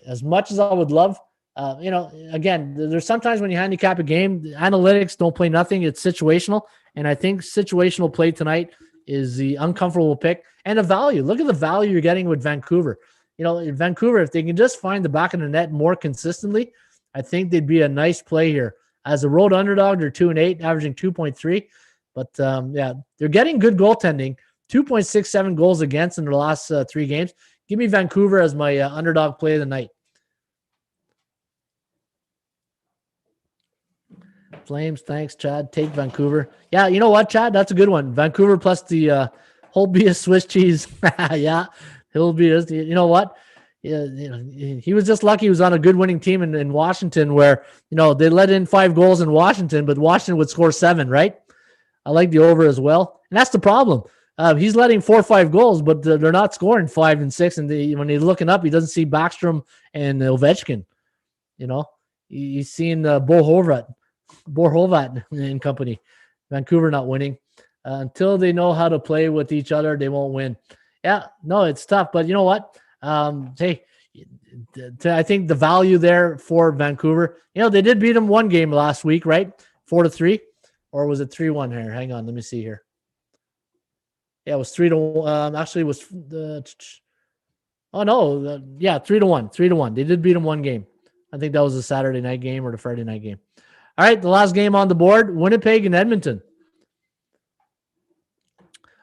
As much as I would love, again, there's sometimes when you handicap a game, the analytics don't play nothing. It's situational. And I think situational play tonight is the uncomfortable pick and a value. Look at the value you're getting with Vancouver. In Vancouver, if they can just find the back of the net more consistently, I think they'd be a nice play here. As a road underdog, they're 2-8, averaging 2.3. But they're getting good goaltending. 2.67 goals against in their last 3 games. Give me Vancouver as my underdog play of the night. Flames, thanks, Chad. Take Vancouver. Yeah, you know what, Chad? That's a good one. Vancouver plus the Holtby Swiss cheese. Yeah, he'll be. You know what? Yeah, he was just lucky he was on a good winning team in Washington where, they let in 5 goals in Washington, but Washington would score 7, right? I like the over as well. And that's the problem. He's letting 4 or 5 goals, but they're not scoring 5 and 6. And when he's looking up, he doesn't see Backstrom and Ovechkin. He's seeing Bo Horvat and company. Vancouver not winning. Until they know how to play with each other, they won't win. Yeah, no, it's tough. But you know what? I think the value there for Vancouver, they did beat them 1 game last week, right? 4-3. Or was it 3-1 here? Hang on, let me see here. Yeah, it was 3-1. Actually, it was 3-1. 3-1. They did beat them 1 game. I think that was the Saturday night game or the Friday night game. All right, the last game on the board, Winnipeg and Edmonton.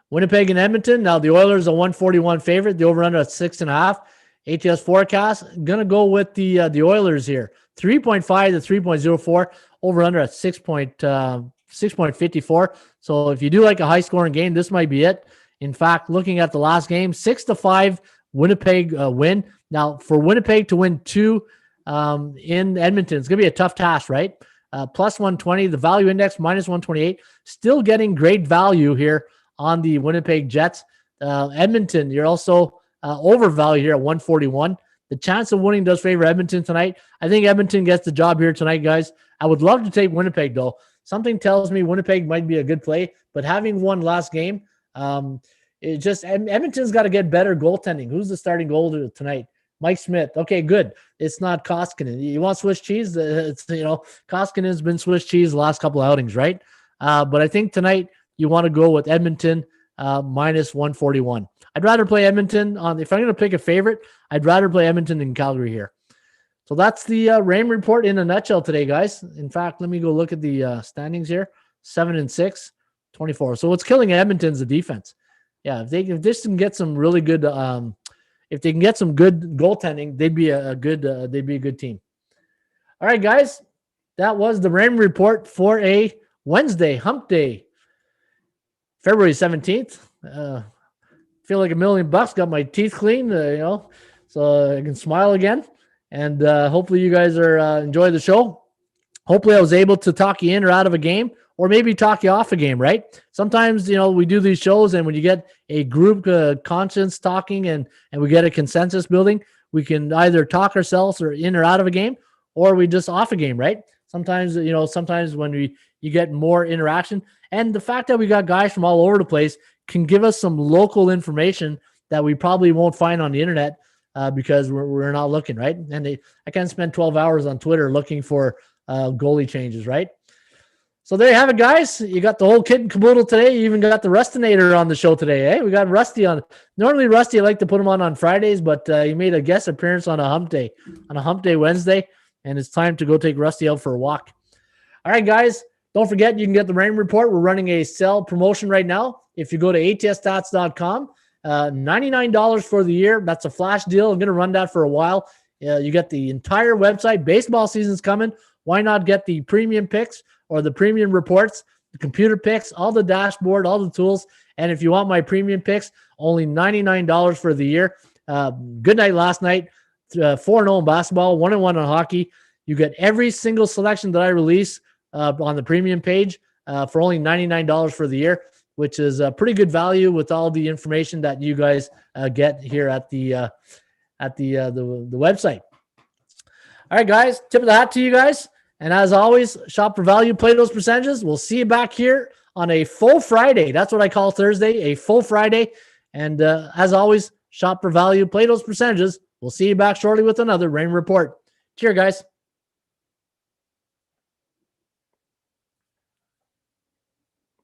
Winnipeg and Edmonton. Now the Oilers are 141 favorite. The over-under at 6.5. ATS forecast going to go with the Oilers here. 3.5 to 3.04. Over-under at 6.54. So if you do like a high-scoring game, this might be it. In fact, looking at the last game, 6-5 Winnipeg win. Now for Winnipeg to win 2 in Edmonton, it's going to be a tough task, right? Plus 120. The value index minus 128. Still getting great value here on the Winnipeg Jets. Edmonton, you're also overvalued here at 141. The chance of winning does favor Edmonton tonight. I think Edmonton gets the job here tonight, guys. I would love to take Winnipeg, though. Something tells me Winnipeg might be a good play, but having won last game, Edmonton's got to get better goaltending. Who's the starting goalie tonight? Mike Smith. Okay, good. It's not Koskinen. You want Swiss cheese? Koskinen's been Swiss cheese the last couple of outings, right? But I think tonight you want to go with Edmonton minus 141. I'd rather play Edmonton if I'm going to pick a favorite, I'd rather play Edmonton than Calgary here. So that's the rain report in a nutshell today, guys. In fact, let me go look at the standings here. 7-6, 24. So what's killing Edmonton's the defense. Yeah, if they can get some really good, if they can get some good goaltending, they'd be a good team. All right, guys, that was the rain report for a Wednesday, Hump Day, February 17th. Feel like $1 million. Got my teeth clean, so I can smile again. And hopefully you guys are enjoying the show. Hopefully I was able to talk you in or out of a game or maybe talk you off a game, right? Sometimes, we do these shows, and when you get a group conscience talking and we get a consensus building, we can either talk ourselves or in or out of a game, or we just off a game, right? Sometimes, sometimes when you get more interaction, and the fact that we got guys from all over the place can give us some local information that we probably won't find on the internet because we're not looking, right? And I can't spend 12 hours on Twitter looking for goalie changes, right? So there you have it, guys. You got the whole kit and caboodle today. You even got the Rustinator on the show today, eh? We got Rusty on. Normally, Rusty, I like to put him on Fridays, but he made a guest appearance on a hump day Wednesday, and it's time to go take Rusty out for a walk. All right, guys. Don't forget, you can get the Rain Report. We're running a sell promotion right now. If you go to atsstats.com, $99 for the year. That's a flash deal. I'm going to run that for a while. You get the entire website. Baseball season's coming. Why not get the premium picks or the premium reports, the computer picks, all the dashboard, all the tools? And if you want my premium picks, only $99 for the year. Good night last night. 4-0 in basketball, 1-1 on hockey. You get every single selection that I release on the premium page for only $99 for the year, which is a pretty good value with all the information that you guys get here at the website. All right, guys, tip of the hat to you guys. And as always, shop for value, play those percentages. We'll see you back here on a full Friday. That's what I call Thursday, a full Friday. And as always, shop for value, play those percentages. We'll see you back shortly with another Rain Report. Cheers, guys.